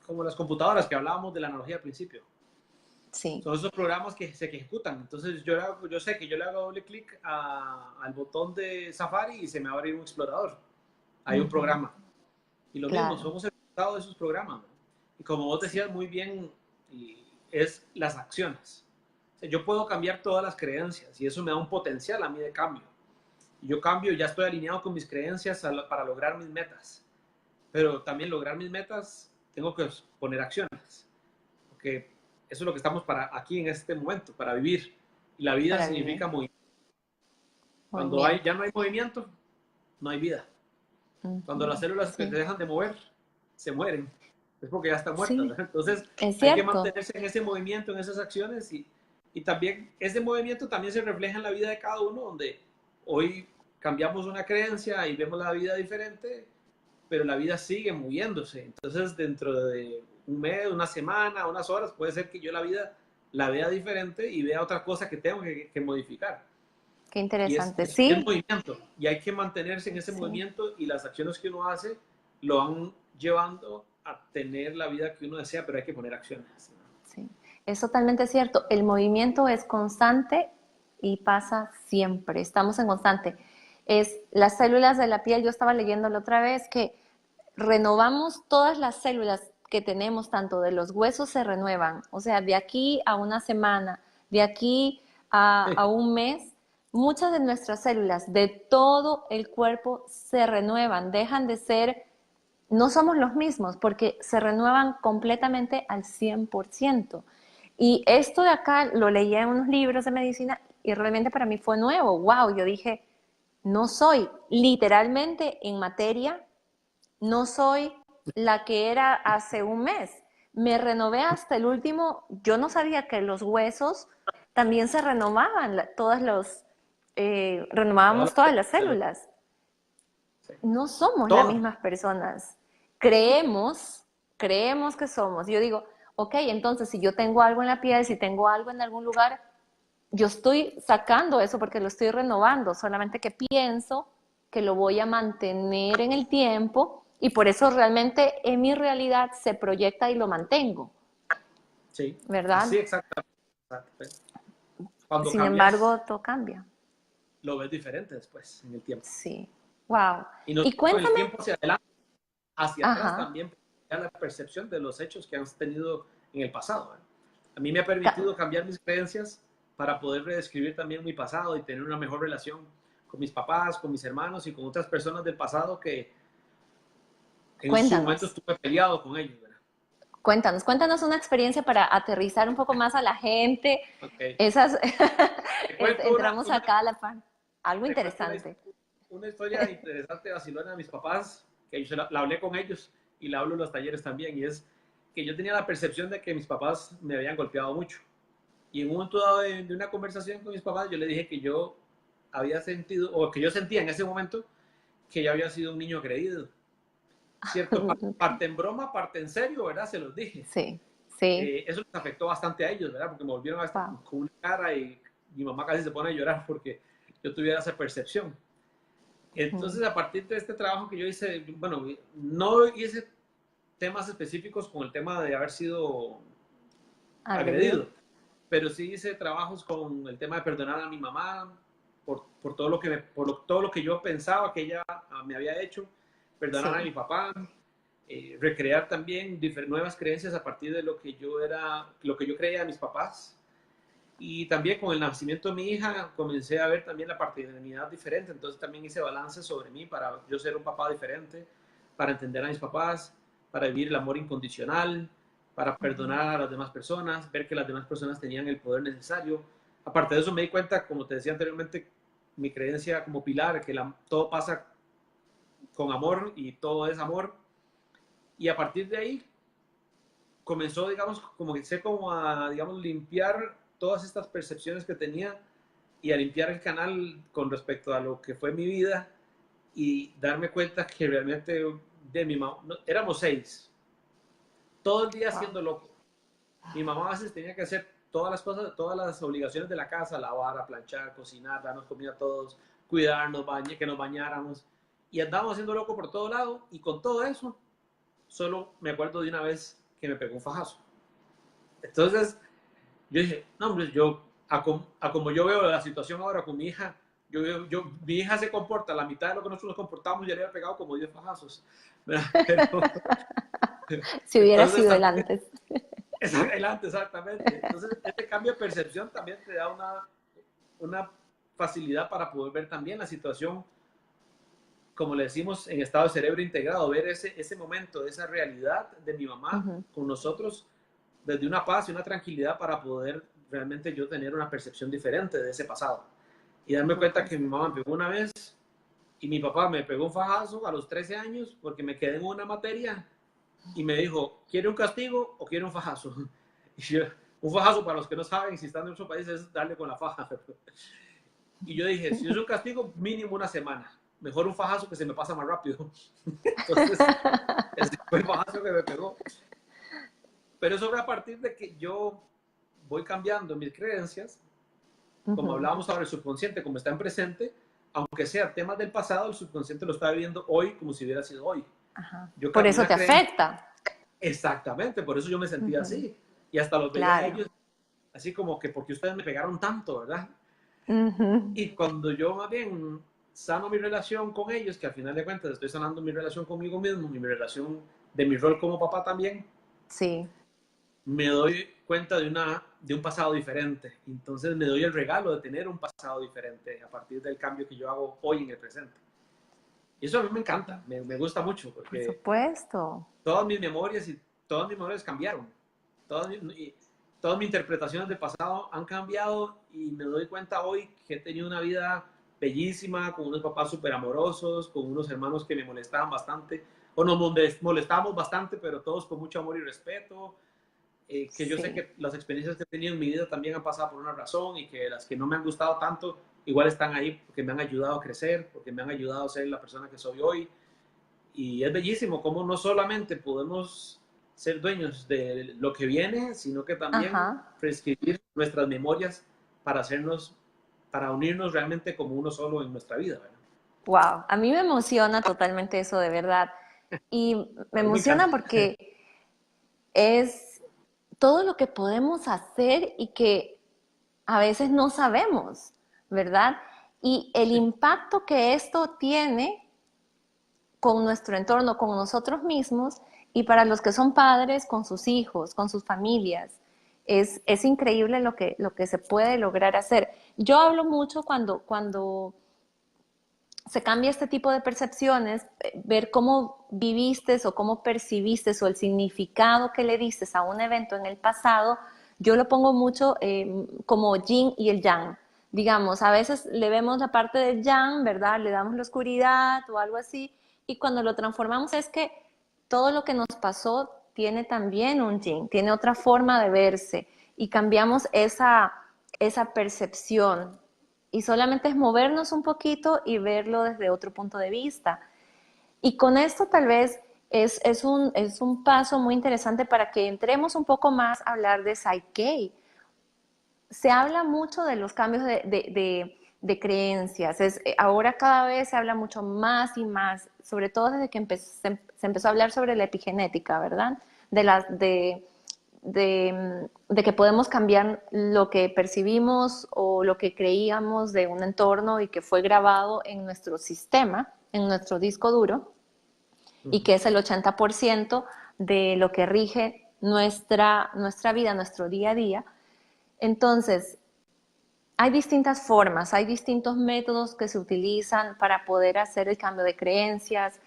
como las computadoras que hablábamos de la analogía al principio. Sí. Son esos programas que se ejecutan. Entonces yo sé que yo le hago doble clic al botón de Safari y se me va a abrir un explorador. Hay un Ujú, programa. Y lo mismo, claro. somos el resultado de esos programas, ¿no? Y como vos Sí. decías muy bien, es las acciones. O sea, yo puedo cambiar todas las creencias y eso me da un potencial a mí de cambio. Y yo cambio, ya estoy alineado con mis creencias para lograr mis metas. Pero también lograr mis metas, tengo que poner acciones. Porque eso es lo que estamos para aquí en este momento, para vivir. Y la vida Para vivir. significa movimiento. Cuando Movimiento. ya no hay movimiento, no hay vida. Cuando las Ujú, células que se sí. dejan de mover, se mueren. Es porque ya están muertas, Sí, ¿verdad? Entonces es hay que cierto. mantenerse en ese movimiento, en esas acciones y también ese movimiento también se refleja en la vida de cada uno, donde hoy cambiamos una creencia y vemos la vida diferente, pero la vida sigue moviéndose. Entonces dentro de un mes, una semana, unas horas, puede ser que yo la vida la vea diferente y vea otra cosa que tengo que modificar. Qué Y interesante. es Sí, movimiento. Y hay que mantenerse en ese sí, movimiento y las acciones que uno hace lo van llevando a tener la vida que uno desea, pero hay que poner acciones, ¿no? sí. Es totalmente cierto. El movimiento es constante y pasa siempre. Estamos en constante. Es las células de la piel. Yo estaba leyendo la otra vez que renovamos todas las células que tenemos, tanto de los huesos se renuevan. O sea, de aquí a una semana, de aquí a un mes, muchas de nuestras células de todo el cuerpo se renuevan, dejan de ser, no somos los mismos porque se renuevan completamente al 100%. Y esto de acá lo leía en unos libros de medicina y realmente para mí fue nuevo. Wow, yo dije, No soy literalmente en materia, no soy la que era hace un mes. Me renové hasta el último, yo no sabía que los huesos también se renovaban, Todas renovábamos todas las las- células. sí. No somos las Todas. mismas personas. Creemos que somos. Yo digo, ok, entonces si yo tengo algo en la piel, si tengo algo en algún lugar, yo estoy sacando eso porque lo estoy renovando, solamente que pienso que lo voy a mantener en el tiempo y por eso realmente en mi realidad se proyecta y lo mantengo, Sí, ¿verdad? así exactamente. Exactamente. Cuando Sin cambias, embargo, todo cambia. lo ves diferente después, en el tiempo. Sí. Wow. Y no Y solo con el cuéntame, tiempo hacia adelante, hacia atrás ajá, también la percepción de los hechos que has tenido en el pasado. A mí me ha permitido cambiar mis creencias para poder reescribir también mi pasado y tener una mejor relación con mis papás, con mis hermanos y con otras personas del pasado que en su momento cuéntanos. estuve peleado con ellos. ¿Verdad? Cuéntanos una experiencia para aterrizar un poco más a la gente. Okay. Esas, Te cuento entramos acá a la par. Algo te cuento interesante. una historia interesante, vacilona de mis papás, que yo la hablé con ellos y la hablo en los talleres también, y es que yo tenía la percepción de que mis papás me habían golpeado mucho. Y en un momento dado de una conversación con mis papás, yo le dije que yo había sentido, o que yo sentía en ese momento, que yo había sido un niño agredido. Cierto, parte en broma, parte en serio, ¿verdad? Se los dije. Sí, sí. Eso les afectó bastante a ellos, ¿verdad? Porque me volvieron hasta Wow. con una cara y mi mamá casi se pone a llorar porque yo tuviera esa percepción. Entonces, a partir de este trabajo que yo hice, bueno, no hice temas específicos con el tema de haber sido Agredido. agredido, pero sí hice trabajos con el tema de perdonar a mi mamá por todo lo que todo lo que yo pensaba que ella me había hecho, perdonar a Sí. mi papá, recrear también nuevas creencias a partir de lo que yo creía de mis papás. Y también con el nacimiento de mi hija comencé a ver también la paternidad diferente, entonces también hice balance sobre mí para yo ser un papá diferente, para entender a mis papás, para vivir el amor incondicional, para perdonar a las demás personas, ver que las demás personas tenían el poder necesario. Aparte de eso me di cuenta, como te decía anteriormente, mi creencia como pilar, que todo pasa con amor y todo es amor. Y a partir de ahí comenzó, digamos, como que sé como a, digamos, limpiar todas estas percepciones que tenía y a limpiar el canal con respecto a lo que fue mi vida y darme cuenta que realmente de mi mamá, no, éramos 6, todo el día Wow. siendo loco. Mi mamá a veces tenía que hacer todas las cosas, todas las obligaciones de la casa, lavar, planchar, cocinar, darnos comida a todos, cuidarnos, que nos bañáramos. Y andábamos haciendo loco por todo lado y con todo eso, solo me acuerdo de una vez que me pegó un fajazo. Entonces, yo dije, no, hombre, a como yo veo la situación ahora con mi hija, mi hija se comporta la mitad de lo que nosotros nos comportamos, ya le había pegado como 10 fajazos. Pero, Si hubiera entonces, sido el también, antes. es adelante, exactamente. Entonces, este cambio de percepción también te da una facilidad para poder ver también la situación, como le decimos, en estado de cerebro integrado, ver ese momento, esa realidad de mi mamá con nosotros desde una paz y una tranquilidad para poder realmente yo tener una percepción diferente de ese pasado. Y darme cuenta que mi mamá me pegó una vez y mi papá me pegó un fajazo a los 13 años porque me quedé en una materia y me dijo, ¿quiere un castigo o quiere un fajazo? Y yo, un fajazo, para los que no saben, si están en otro país, es darle con la faja. Y yo dije, si es un castigo, mínimo una semana. Mejor un fajazo que se me pasa más rápido. Entonces, ese fue el fajazo que me pegó. Pero eso fue a partir de que yo voy cambiando mis creencias, como hablábamos sobre el subconsciente, como está en presente, aunque sea temas del pasado, el subconsciente lo está viviendo hoy como si hubiera sido hoy. Ajá. Yo Por cambié eso una te creencia. afecta. Exactamente, por eso yo me sentía así. Y hasta los veía a Claro. ellos, así como que porque ustedes me pegaron tanto, ¿verdad? Ujú. Y cuando yo más bien sano mi relación con ellos, que al final de cuentas estoy sanando mi relación conmigo mismo, mi relación de mi rol como papá también, Sí. me doy cuenta de un pasado diferente. Entonces me doy el regalo de tener un pasado diferente a partir del cambio que yo hago hoy en el presente. Y eso a mí me encanta, me gusta mucho, Por porque supuesto. todas mis memorias cambiaron. Todas mis interpretaciones del pasado han cambiado y me doy cuenta hoy que he tenido una vida bellísima, con unos papás súper amorosos, con unos hermanos que me molestaban bastante, o nos molestábamos bastante, pero todos con mucho amor y respeto, que yo sé Sí. que las experiencias que he tenido en mi vida también han pasado por una razón y que las que no me han gustado tanto, igual están ahí porque me han ayudado a crecer, porque me han ayudado a ser la persona que soy hoy. Y es bellísimo cómo no solamente podemos ser dueños de lo que viene, sino que también Ajá. reescribir nuestras memorias para hacernos, para unirnos realmente como uno solo en nuestra vida, ¿verdad? Wow, a mí me emociona totalmente eso, de verdad. Y me A mí me emociona encanta. porque es todo lo que podemos hacer y que a veces no sabemos, ¿verdad? Y el Sí. impacto que esto tiene con nuestro entorno, con nosotros mismos y para los que son padres, con sus hijos, con sus familias. Es increíble lo que se puede lograr hacer. Yo hablo mucho cuando se cambia este tipo de percepciones, ver cómo viviste o cómo percibiste o el significado que le diste a un evento en el pasado, yo lo pongo mucho como yin y el yang. Digamos, a veces le vemos la parte del yang, ¿verdad? Le damos la oscuridad o algo así, y cuando lo transformamos es que todo lo que nos pasó tiene también un yin, tiene otra forma de verse, y cambiamos esa percepción y solamente es movernos un poquito y verlo desde otro punto de vista. Y con esto tal vez es un paso muy interesante para que entremos un poco más a hablar de Psyche. Se habla mucho de los cambios de creencias. Ahora cada vez se habla mucho más y más, sobre todo desde que se empezó a hablar sobre la epigenética, ¿verdad? De, las, de que podemos cambiar lo que percibimos o lo que creíamos de un entorno y que fue grabado en nuestro sistema, en nuestro disco duro, y Ujú. que es el 80% de lo que rige nuestra vida, nuestro día a día. Entonces, hay distintas formas, hay distintos métodos que se utilizan para poder hacer el cambio de creencias.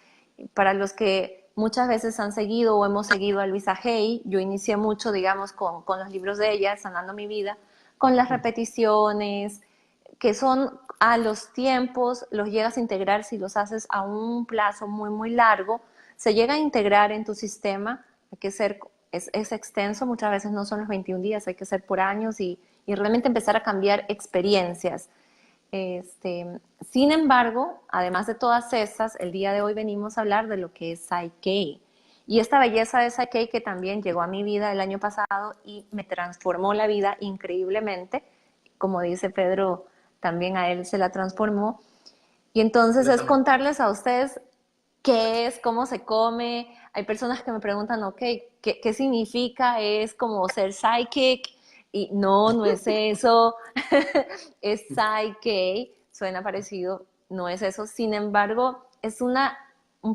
Para los que muchas veces han seguido o hemos seguido a Luisa Hay, yo inicié mucho, digamos, con los libros de ella, Sanando mi vida, con las repeticiones, que son a los tiempos, los llegas a integrar si los haces a un plazo muy, muy largo, se llega a integrar en tu sistema, hay que ser, es extenso, muchas veces no son los 21 días, hay que ser por años y realmente empezar a cambiar experiencias. Sin embargo, además de todas esas, el día de hoy venimos a hablar de lo que es Psyche. Y esta belleza de Psyche que también llegó a mi vida el año pasado y me transformó la vida increíblemente, como dice Pedro, también a él se la transformó. Y entonces es Completamente. contarles a ustedes qué es, cómo se come. Hay personas que me preguntan, ok, ¿qué significa? Es como ser psychic. Y no, no es eso. Es psyche, suena parecido, no es eso. Sin embargo, es un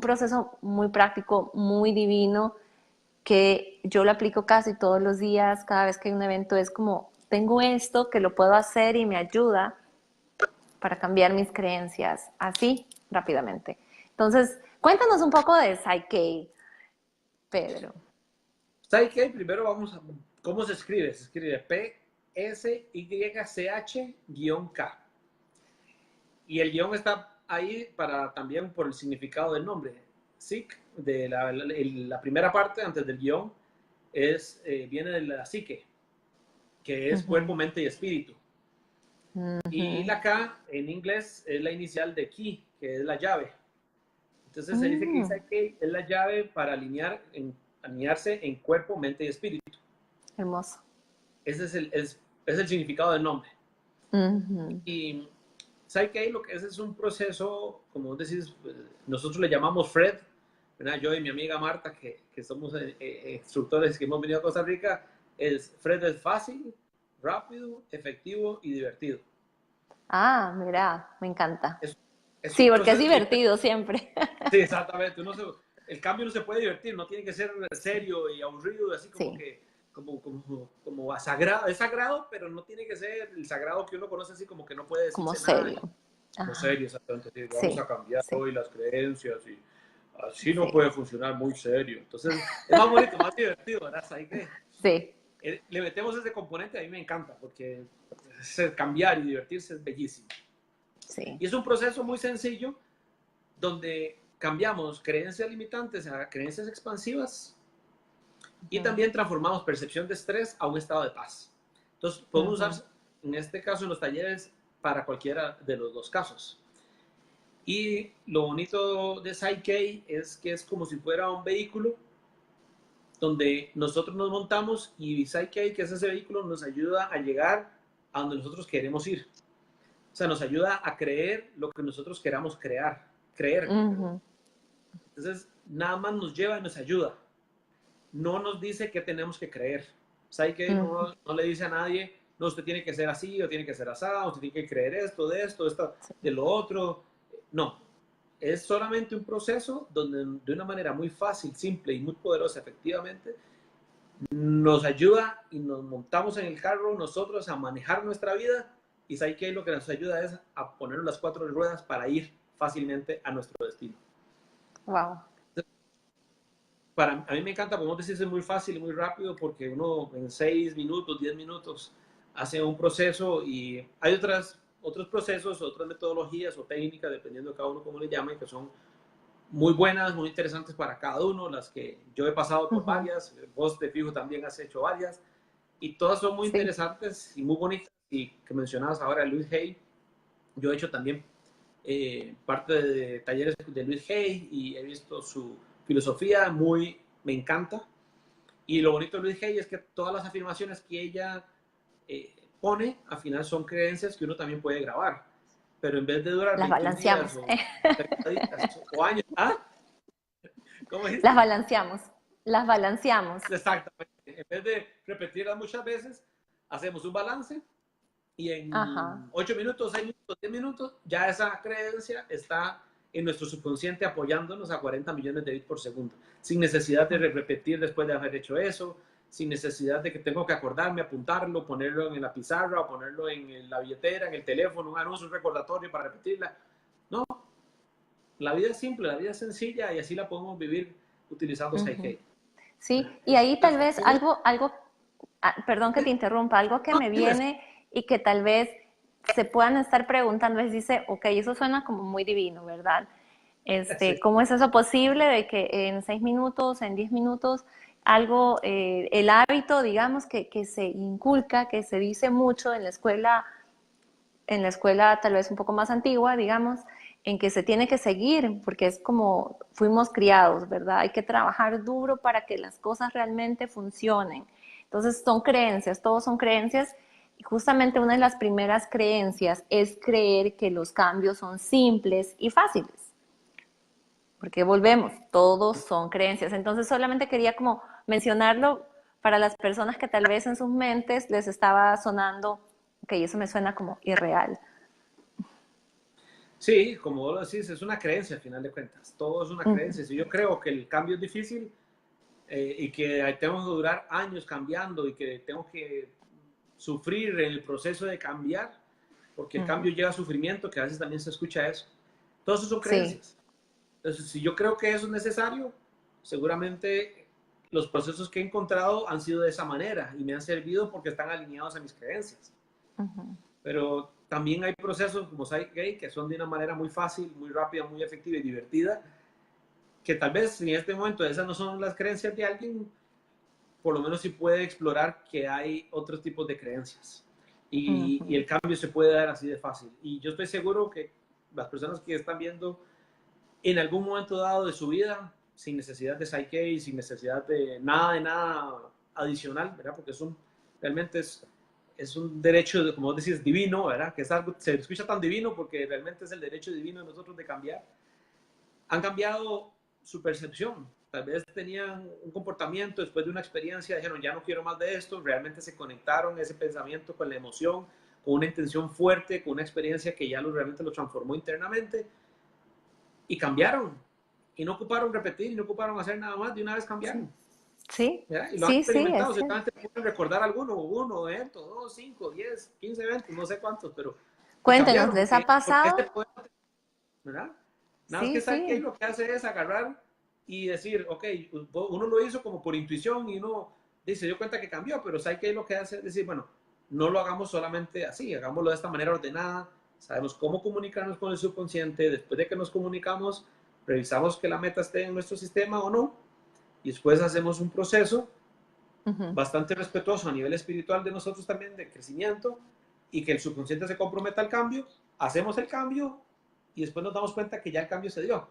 proceso muy práctico, muy divino, que yo lo aplico casi todos los días. Cada vez que hay un evento es como, tengo esto que lo puedo hacer y me ayuda para cambiar mis creencias así rápidamente. Entonces, cuéntanos un poco de Psyche, Pedro. ¿Sabes qué? Primero vamos a... ¿Cómo se escribe? Se escribe PSYCH-K. Y el guión está ahí para también por el significado del nombre. Sikh, de la primera parte antes del guión, viene de la psique, que es cuerpo, Ujú, mente y espíritu. Y ujú. la K en inglés es la inicial de key, que es la llave. Entonces se dice que Mm, Isaac es la llave para alinearse en cuerpo, mente y espíritu. hermoso. Ese es el significado del nombre. Ujú. Y Psyche lo que es un proceso, como vos decís, nosotros le llamamos Fred, ¿verdad? Yo y mi amiga Marta, que somos instructores que hemos venido a Costa Rica, Fred es fácil, rápido, efectivo y divertido. Ah, mira, me encanta. Es, es Sí, un porque es proceso que, divertido siempre. sí, exactamente, el cambio no se puede divertir, no tiene que ser serio y aburrido, así como Sí, que, como sagrado, es sagrado, pero no tiene que ser el sagrado que uno conoce así como que no puede como decirse nada. serio. Como Ajá. serio, exactamente. Sí, vamos Sí, a cambiar sí, hoy las creencias y así no sí, puede funcionar muy serio. Entonces, es más bonito, más divertido, ¿verdad? Ahí que sí. le metemos ese componente, a mí me encanta, porque cambiar y divertirse es bellísimo. Sí. Y es un proceso muy sencillo donde cambiamos creencias limitantes a creencias expansivas y también transformamos percepción de estrés a un estado de paz. Entonces, podemos usar, en este caso, en los talleres para cualquiera de los dos casos. Y lo bonito de Psyche es que es como si fuera un vehículo donde nosotros nos montamos y Psyche, que es ese vehículo, nos ayuda a llegar a donde nosotros queremos ir. O sea, nos ayuda a creer lo que nosotros queramos creer. Entonces, nada más nos lleva y nos ayuda. No nos dice qué tenemos que creer. Psyche no le dice a nadie, no, usted tiene que ser así o tiene que ser asado, usted tiene que creer esto, de lo otro. No, es solamente un proceso donde de una manera muy fácil, simple y muy poderosa, efectivamente, nos ayuda y nos montamos en el carro nosotros a manejar nuestra vida y Psyche lo que nos ayuda es a poner las 4 ruedas para ir fácilmente a nuestro destino. Wow. A mí me encanta, como decís, es muy fácil y muy rápido porque uno en 6 minutos, 10 minutos hace un proceso y hay otros procesos, otras metodologías o técnicas, dependiendo de cada uno cómo le llamen, que son muy buenas, muy interesantes para cada uno, las que yo he pasado por varias, vos de fijo también has hecho varias, y todas son muy interesantes y muy bonitas, y que mencionabas ahora Luis Hay, yo he hecho también parte de talleres de Luis Hay y he visto su filosofía, me encanta, y lo bonito de Luis Hay es que todas las afirmaciones que ella pone, al final son creencias que uno también puede grabar, pero en vez de durar Las 21 balanceamos. días o 30 días o años, ¿ah? ¿Cómo es? Las balanceamos. Las balanceamos. Exactamente. En vez de repetirlas muchas veces, hacemos un balance y en 8 minutos, 6 minutos, 10 minutos, ya esa creencia está en nuestro subconsciente apoyándonos a 40 millones de bits por segundo, sin necesidad de repetir después de haber hecho eso, sin necesidad de que tengo que acordarme, apuntarlo, ponerlo en la pizarra o ponerlo en la billetera, en el teléfono, un anuncio, un recordatorio para repetirla. No, la vida es simple, la vida es sencilla y así la podemos vivir utilizando Psyche. Sí, y ahí tal vez perdón que te interrumpa, algo que me viene y que tal vez se puedan estar preguntando es, dice, ok, eso suena como muy divino, ¿verdad? Sí. ¿Cómo es eso posible de que en 6 minutos, en 10 minutos, algo, el hábito, digamos, que se inculca, que se dice mucho en la escuela tal vez un poco más antigua, digamos, en que se tiene que seguir, porque es como fuimos criados, ¿verdad? Hay que trabajar duro para que las cosas realmente funcionen. Entonces son creencias, todos son creencias, y justamente una de las primeras creencias es creer que los cambios son simples y fáciles. Porque volvemos, todos son creencias. Entonces solamente quería como mencionarlo para las personas que tal vez en sus mentes les estaba sonando, ok, eso me suena como irreal. Sí, como vos lo decís, es una creencia al final de cuentas. Todo es una creencia. Si yo creo que el cambio es difícil y que tengo que durar años cambiando y que tengo que sufrir en el proceso de cambiar, porque el cambio lleva sufrimiento, que a veces también se escucha eso. Todo eso son creencias. Sí. Entonces, si yo creo que eso es necesario, seguramente los procesos que he encontrado han sido de esa manera y me han servido porque están alineados a mis creencias. Pero también hay procesos como Psyche que son de una manera muy fácil, muy rápida, muy efectiva y divertida, que tal vez en este momento esas no son las creencias de alguien, por lo menos sí puede explorar que hay otros tipos de creencias. Y el cambio se puede dar así de fácil. Y yo estoy seguro que las personas que están viendo en algún momento dado de su vida, sin necesidad de Psyche, sin necesidad de nada adicional, ¿verdad? Porque realmente es un derecho, como vos decís, divino, ¿verdad? Que es algo, se escucha tan divino porque realmente es el derecho divino de nosotros de cambiar. Han cambiado su percepción. Tal vez tenían un comportamiento después de una experiencia, dijeron, ya no quiero más de esto, realmente se conectaron ese pensamiento con la emoción, con una intención fuerte, con una experiencia que ya realmente lo transformó internamente y cambiaron. Y no ocuparon repetir, y no ocuparon hacer nada más, de una vez cambiaron. Sí, Y lo han experimentado, sí, seguramente pueden recordar uno evento, 2, 5, 10, 15 eventos, no sé cuántos, pero cuéntenos, cambiaron, ¿les ha porque pasado? ¿verdad? Nada más Sí, que Psyche sí. lo que hace es agarrar y decir, ok, uno lo hizo como por intuición y uno dice, dio cuenta que cambió, pero Psyche lo que hace es decir, bueno, no lo hagamos solamente así, hagámoslo de esta manera ordenada, sabemos cómo comunicarnos con el subconsciente. Después de que nos comunicamos, revisamos que la meta esté en nuestro sistema o no, y después hacemos un proceso bastante respetuoso a nivel espiritual de nosotros también, de crecimiento, y que el subconsciente se comprometa al cambio, hacemos el cambio y después nos damos cuenta que ya el cambio se dio.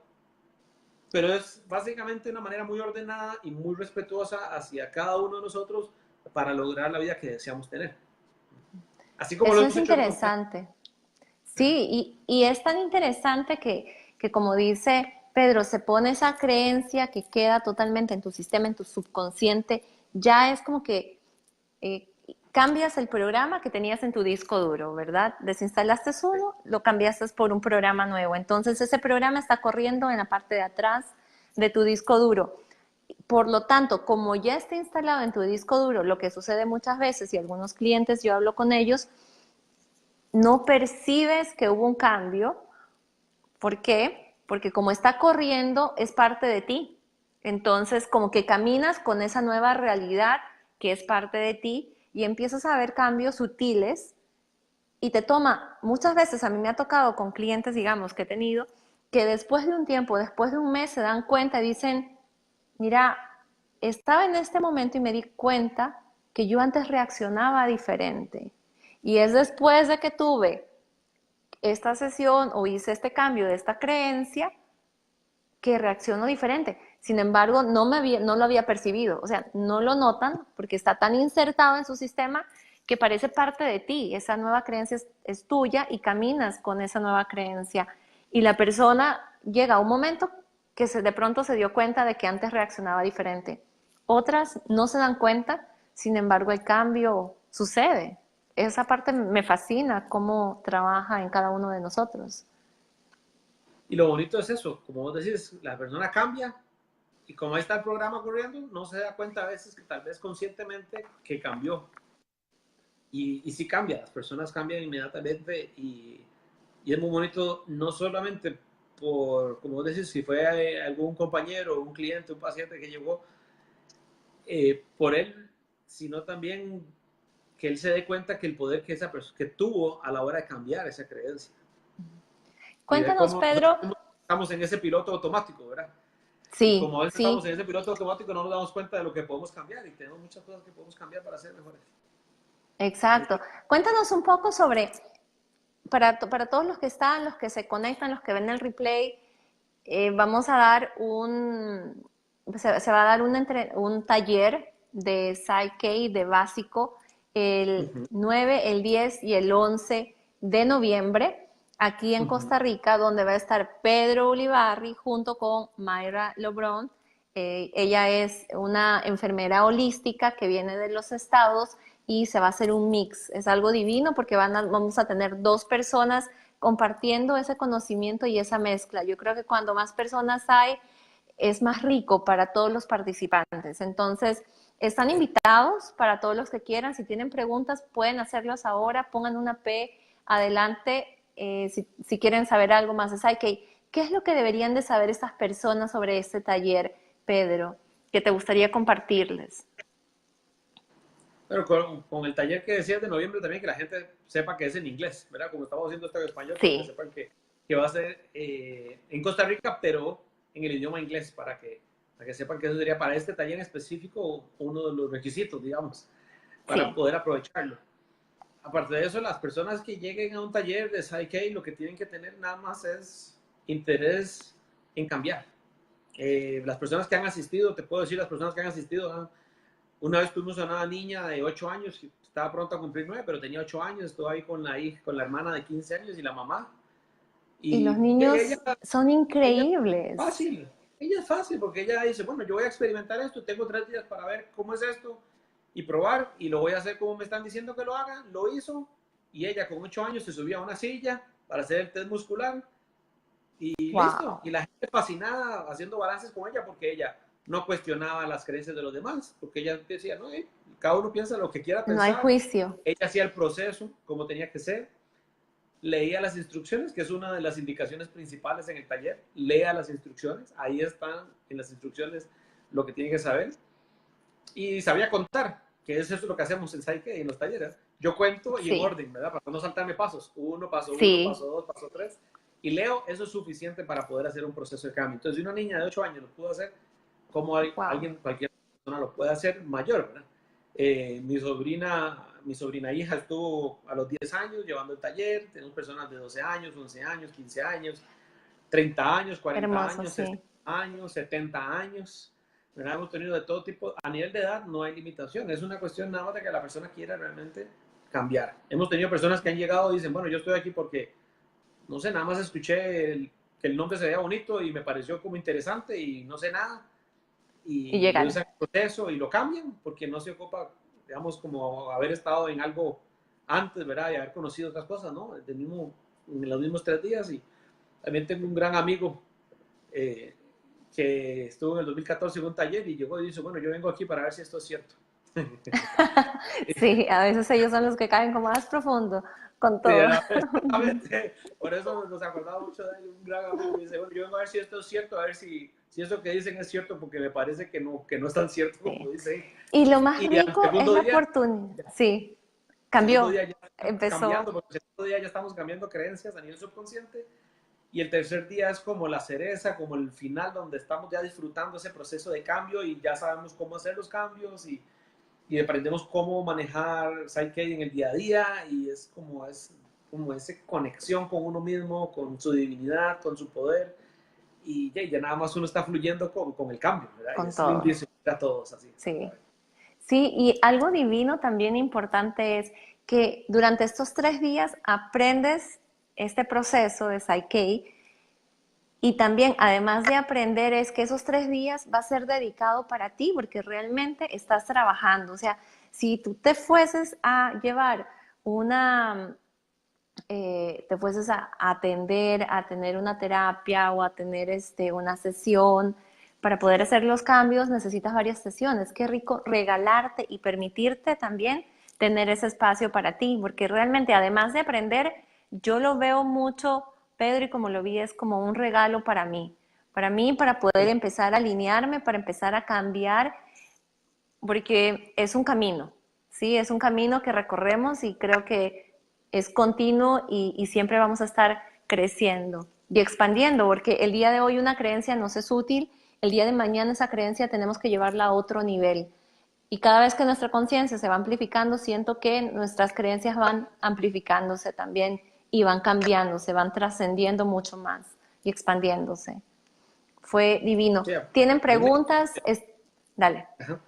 Pero es básicamente una manera muy ordenada y muy respetuosa hacia cada uno de nosotros para lograr la vida que deseamos tener. Así como lo Eso hemos es hecho con usted. interesante. Sí, y es tan interesante que, como dice Pedro, se pone esa creencia que queda totalmente en tu sistema, en tu subconsciente, ya es como que eh, cambias el programa que tenías en tu disco duro, ¿verdad? Desinstalaste uno, lo cambiaste por un programa nuevo. Entonces ese programa está corriendo en la parte de atrás de tu disco duro. Por lo tanto, como ya está instalado en tu disco duro, lo que sucede muchas veces, y algunos clientes yo hablo con ellos, no percibes que hubo un cambio. ¿Por qué? Porque como está corriendo, es parte de ti. Entonces, como que caminas con esa nueva realidad que es parte de ti y empiezas a ver cambios sutiles y te toma, muchas veces a mí me ha tocado con clientes, digamos, que he tenido, que después de un tiempo, después de un mes, se dan cuenta y dicen, mira, estaba en este momento y me di cuenta que yo antes reaccionaba diferente. Y es después de que tuve esta sesión o hice este cambio de esta creencia que reacciono diferente. Sin embargo, no lo había percibido. O sea, no lo notan porque está tan insertado en su sistema que parece parte de ti. Esa nueva creencia es tuya y caminas con esa nueva creencia. Y la persona llega a un momento que de pronto se dio cuenta de que antes reaccionaba diferente. Otras no se dan cuenta, sin embargo, el cambio sucede. Esa parte me fascina, cómo trabaja en cada uno de nosotros. Y lo bonito es eso, como vos decís, la persona cambia y como ahí está el programa corriendo, no se da cuenta a veces que tal vez conscientemente que cambió. Y sí cambia, las personas cambian inmediatamente y es muy bonito, no solamente por, como vos decís, si fue algún compañero, un cliente, un paciente que llegó por él, sino también que él se dé cuenta que el poder que esa persona que tuvo a la hora de cambiar esa creencia. Y ver Cuéntanos, cómo Pedro. estamos en ese piloto automático, ¿verdad? Y Sí, como a veces estamos sí, en ese piloto automático, no nos damos cuenta de lo que podemos cambiar y tenemos muchas cosas que podemos cambiar para ser mejores. exacto. Cuéntanos un poco sobre, para todos los que están, los que se conectan, los que ven el replay, vamos a dar se va a dar un taller de Psyche, de básico, Uh el -huh. 9, el 10 y el 11 de noviembre, aquí en Uh -huh. Costa Rica, donde va a estar Pedro Ulibarri junto con Mayra Lebrón. Ella es una enfermera holística que viene de los estados y se va a hacer un mix. Es algo divino porque vamos a tener dos personas compartiendo ese conocimiento y esa mezcla. Yo creo que cuando más personas hay, es más rico para todos los participantes. Entonces, están invitados para todos los que quieran. Si tienen preguntas, pueden hacerlas ahora. Pongan una P adelante si quieren saber algo más de Psyche. ¿Qué es lo que deberían de saber estas personas sobre este taller, Pedro, que te gustaría compartirles? Pero con el taller que decías de noviembre también, que la gente sepa que es en inglés, ¿verdad? Como estamos haciendo esto en español, pero que Sí, sepan que va a ser en Costa Rica, pero en el idioma inglés, para que sepan que eso sería para este taller en específico uno de los requisitos, digamos, para sí. poder aprovecharlo. Aparte de eso, las personas que lleguen a un taller de Psyche lo que tienen que tener nada más es interés en cambiar. Las personas que han asistido, te puedo decir, las personas que han asistido, ¿no? Una vez tuvimos a una niña de 8 años, que estaba pronta a cumplir 9, pero tenía 8 años, estuvo ahí con la hija, con la hermana de 15 años y la mamá. Y los Y ella, niños son ella es increíbles. fácil, ella es fácil porque ella dice, bueno, yo voy a experimentar esto, tengo 3 días para ver cómo es esto y probar y lo voy a hacer como me están diciendo que lo haga. Lo hizo y ella con 8 años se subía a una silla para hacer el test muscular y listo. Wow. Y la gente fascinada haciendo balances con ella porque ella no cuestionaba las creencias de los demás, porque ella decía, no, cada uno piensa lo que quiera No hay pensar. juicio. Ella hacía el proceso como tenía que ser, leía las instrucciones, que es una de las indicaciones principales en el taller. Lea las instrucciones, ahí están en las instrucciones lo que tiene que saber. Y sabía contar, que es eso lo que hacemos en Psyche y en los talleres. yo cuento y en Sí, orden, ¿verdad? Para no saltarme pasos. Uno, sí, paso dos, paso tres. Y leo, eso es suficiente para poder hacer un proceso de cambio. Entonces, si una niña de 8 años lo pudo hacer, como wow, alguien, cualquier persona lo puede hacer mayor, ¿verdad? Mi sobrina hija estuvo a los 10 años llevando el taller. Tenemos personas de 12 años, 11 años, 15 años, 30 años, 40 hermoso, años, 60 sí, años, 70 años. ¿Verdad? Hemos tenido de todo tipo. A nivel de edad no hay limitación. Es una cuestión nada más de que la persona quiera realmente cambiar. Hemos tenido personas que han llegado y dicen, bueno, yo estoy aquí porque, no sé, nada más escuché que el nombre se veía bonito y me pareció como interesante y no sé nada. y Y llegan. usan el proceso y lo cambian porque no se ocupa, digamos, como haber estado en algo antes, ¿verdad? Y haber conocido otras cosas, ¿no? En los mismos 3 días. Y también tengo un gran amigo eh, que estuvo en el 2014 en un taller y llegó y dice, bueno, yo vengo aquí para ver si esto es cierto. Sí, a veces ellos son los que caen como más profundo con Sí, todo. exactamente. Por eso nos acordaba mucho de un gran amigo que dice, bueno, yo vengo a ver si esto es cierto, a ver si eso que dicen es cierto, porque me parece que no es tan cierto como Sí. dicen. Y lo más Y al rico es segundo la día, oportunidad. Sí, segundo cambió, día ya estamos cambiando, empezó porque el segundo día ya estamos cambiando creencias a nivel subconsciente. Y el tercer día es como la cereza, como el final donde estamos ya disfrutando ese proceso de cambio y ya sabemos cómo hacer los cambios y aprendemos cómo manejar Psyche en el día a día y es como esa conexión con uno mismo, con su divinidad, con su poder y ya nada más uno está fluyendo con el cambio, ¿verdad? Y con es todo. lindísimo a todos así. Sí. Sí, y algo divino también importante es que durante estos 3 días aprendes este proceso de Psyche y también, además de aprender, es que esos 3 días va a ser dedicado para ti porque realmente estás trabajando. O sea, si tú te fueses a llevar te fueses a atender, a tener una terapia o a tener una sesión, para poder hacer los cambios necesitas varias sesiones. Qué rico regalarte y permitirte también tener ese espacio para ti, porque realmente además de aprender, yo lo veo mucho, Pedro, y como lo vi, es como un regalo para mí, para poder empezar a alinearme, para empezar a cambiar, porque es un camino, ¿sí? Es un camino que recorremos y creo que es continuo y siempre vamos a estar creciendo y expandiendo, porque el día de hoy una creencia nos es útil, el día de mañana esa creencia tenemos que llevarla a otro nivel. Y cada vez que nuestra conciencia se va amplificando, siento que nuestras creencias van amplificándose también y van cambiando, se van trascendiendo mucho más y expandiéndose. Fue divino. Sí, ¿Tienen a mí me... preguntas? Dale. Ajá.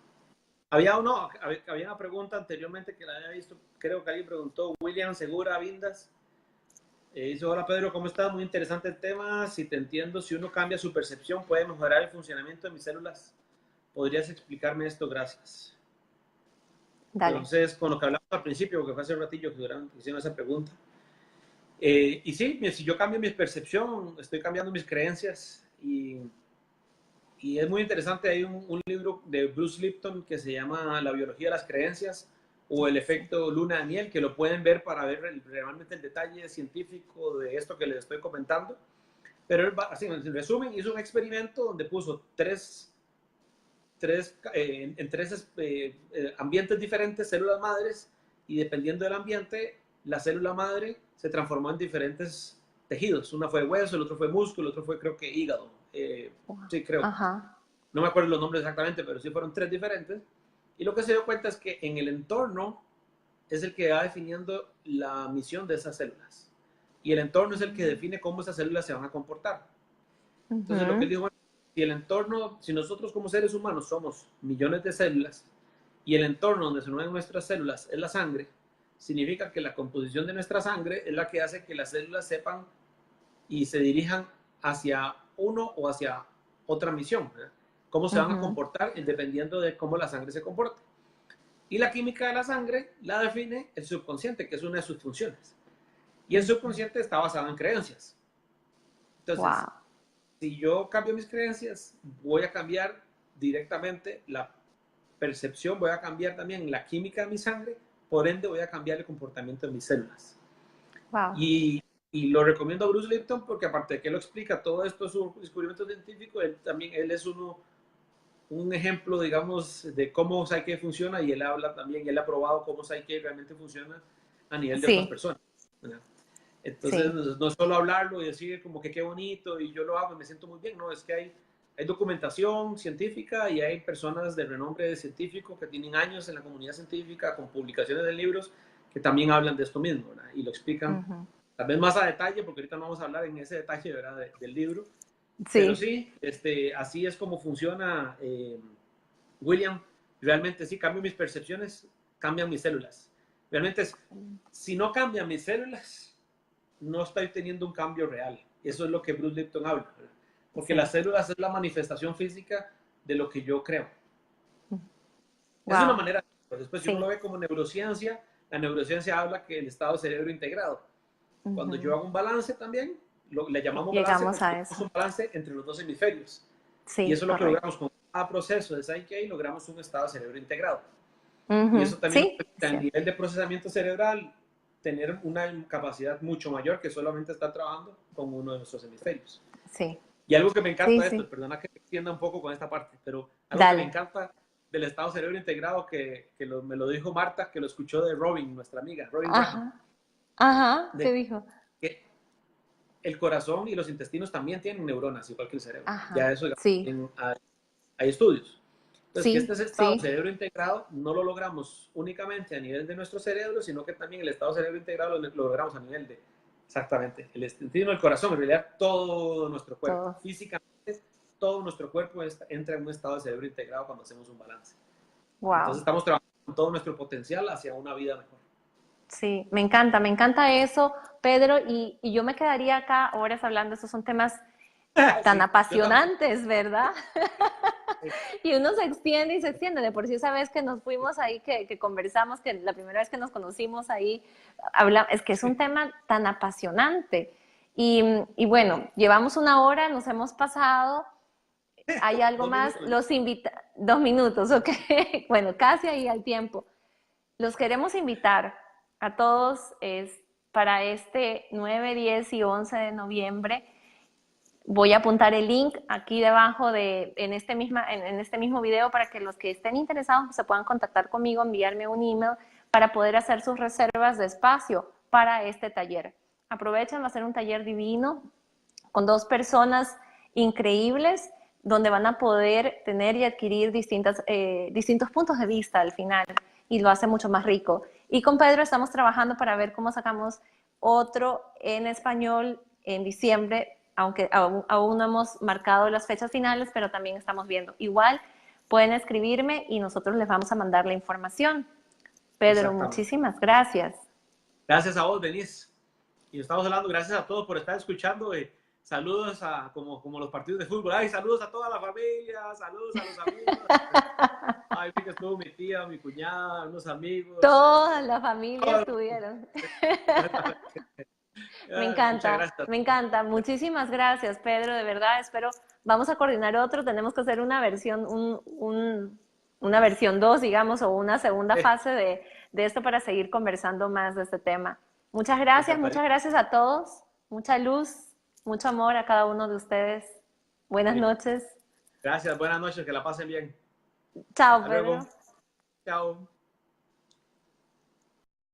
Había una pregunta anteriormente que la había visto, creo que alguien preguntó, William Segura Vindas. Dice, hola Pedro, ¿cómo estás? Muy interesante el tema. Si te entiendo, si uno cambia su percepción, puede mejorar el funcionamiento de mis células. ¿Podrías explicarme esto? Gracias. Dale. Entonces, con lo que hablamos al principio, porque fue hace un ratillo que hicieron esa pregunta. Y sí, si yo cambio mi percepción, estoy cambiando mis creencias. Y es muy interesante. Hay un libro de Bruce Lipton que se llama La biología de las creencias o el Sí. efecto luna de miel, que lo pueden ver para ver realmente el detalle científico de esto que les estoy comentando. Pero él, así, en resumen, hizo un experimento donde puso en tres ambientes diferentes células madres y dependiendo del ambiente, la célula madre se transformó en diferentes tejidos. Una fue hueso, el otro fue músculo, el otro fue creo que hígado. Sí, creo. Ajá. No me acuerdo los nombres exactamente, pero sí fueron tres diferentes. Y lo que se dio cuenta es que en el entorno es el que va definiendo la misión de esas células. Y el entorno es el que define cómo esas células se van a comportar. Entonces, lo que él Ujú. dijo, bueno, si el entorno, si nosotros como seres humanos somos millones de células y el entorno donde se mueven nuestras células es la sangre, significa que la composición de nuestra sangre es la que hace que las células sepan y se dirijan hacia uno o hacia otra misión, ¿verdad? Cómo se van a Ujú. comportar dependiendo de cómo la sangre se comporte. Y la química de la sangre la define el subconsciente, que es una de sus funciones. Y el Ujú. subconsciente está basado en creencias. Entonces, Wow. si yo cambio mis creencias, voy a cambiar directamente la percepción, voy a cambiar también la química de mi sangre, por ende voy a cambiar el comportamiento de mis células. Wow. Y lo recomiendo a Bruce Lipton porque aparte de que lo explica todo esto, su descubrimiento científico, él es un ejemplo, digamos, de cómo Psyche funciona y él habla también, y él ha probado cómo Psyche realmente funciona a nivel de otras Sí, personas, ¿verdad? Entonces, sí. no es solo hablarlo y decir como que qué bonito y yo lo hago y me siento muy bien, no, es que hay documentación científica y hay personas de renombre científico que tienen años en la comunidad científica con publicaciones de libros que también hablan de esto mismo, ¿verdad? Y lo explican Ujú. tal vez más a detalle, porque ahorita no vamos a hablar en ese detalle, ¿verdad? Del libro, pero Sí. sí, así es como funciona, William. Realmente sí, cambio mis percepciones, cambian mis células. Realmente si no cambian mis células, no estoy teniendo un cambio real. Eso es lo que Bruce Lipton habla, ¿verdad? Porque las Sí. células es la manifestación física de lo que yo creo. Es una Wow. manera, pues después si uno lo Sí. ve como neurociencia, la neurociencia habla que el estado cerebro integrado. Cuando yo Ujú. hago un balance también, le llamamos balance Llegamos porque a tenemos eso. un balance entre los dos hemisferios. Y Sí, eso es lo que correcto. logramos con cada proceso de Psyche, logramos un estado cerebro integrado. Y Ujú. eso también Sí, nos es permite a cierto. nivel de procesamiento cerebral tener una capacidad mucho mayor que solamente estar trabajando con uno de nuestros hemisferios. Sí, Y algo que me encanta sí, de esto, sí. perdona que me extienda un poco con esta parte, pero algo que me Dale. encanta del estado cerebro integrado me lo dijo Marta, que lo escuchó de Robin, nuestra amiga, Robin Graham, Ajá. Ajá. ¿Qué de dijo? que el corazón y los intestinos también tienen neuronas, igual que el cerebro. Ya Ajá. eso Sí, hay estudios. Entonces, que sí, este estado sí. cerebro integrado no lo logramos únicamente a nivel de nuestro cerebro, sino que también el estado cerebro integrado lo logramos a nivel de, exactamente, el intestino, el corazón, en realidad todo nuestro cuerpo. Todo. Físicamente, todo nuestro cuerpo entra en un estado de cerebro integrado cuando hacemos un balance. Entonces, Wow. estamos trabajando con todo nuestro potencial hacia una vida mejor. Sí, me encanta eso, Pedro, y yo me quedaría acá horas hablando, estos son temas tan Sí, yo también. apasionantes, ¿verdad? Y uno se extiende y se extiende. De por sí esa vez que nos fuimos ahí, que conversamos, que la primera vez que nos conocimos ahí, es que es un Sí. tema tan apasionante. Y bueno, llevamos una hora, nos hemos pasado. ¿Hay algo Dos más? minutos. Los invita, 2 minutos, ok. Bueno, casi ahí al tiempo. Los queremos invitar a todos para este 9, 10 y 11 de noviembre. Voy a apuntar el link aquí debajo en este mismo video para que los que estén interesados se puedan contactar conmigo, enviarme un email para poder hacer sus reservas de espacio para este taller. Aprovechen, va a ser un taller divino con 2 personas increíbles donde van a poder tener y adquirir distintos puntos de vista al final y lo hace mucho más rico. Y con Pedro estamos trabajando para ver cómo sacamos otro en español en diciembre, aunque aún no hemos marcado las fechas finales, pero también estamos viendo. Igual pueden escribirme y nosotros les vamos a mandar la información. Pedro, Exactamente. muchísimas gracias. Gracias a vos, Denise. Y estamos hablando, gracias a todos por estar escuchando. Saludos como los partidos de fútbol. Ay, saludos a toda la familia, saludos a los amigos. Ay, vi que estuvo mi tía, mi cuñada, unos amigos. Toda la familia estuvieron. Me Muchas encanta, gracias. me encanta. Muchísimas gracias, Pedro. De verdad, espero. Vamos a coordinar otro. Tenemos que hacer una versión, una versión 2, digamos, o una segunda fase de esto para seguir conversando más de este tema. Me encantaría. Muchas gracias a todos. Mucha luz, mucho amor a cada uno de ustedes. Buenas Sí. noches. Gracias, buenas noches, que la pasen bien. Chao, Hasta Pedro. luego. Chao.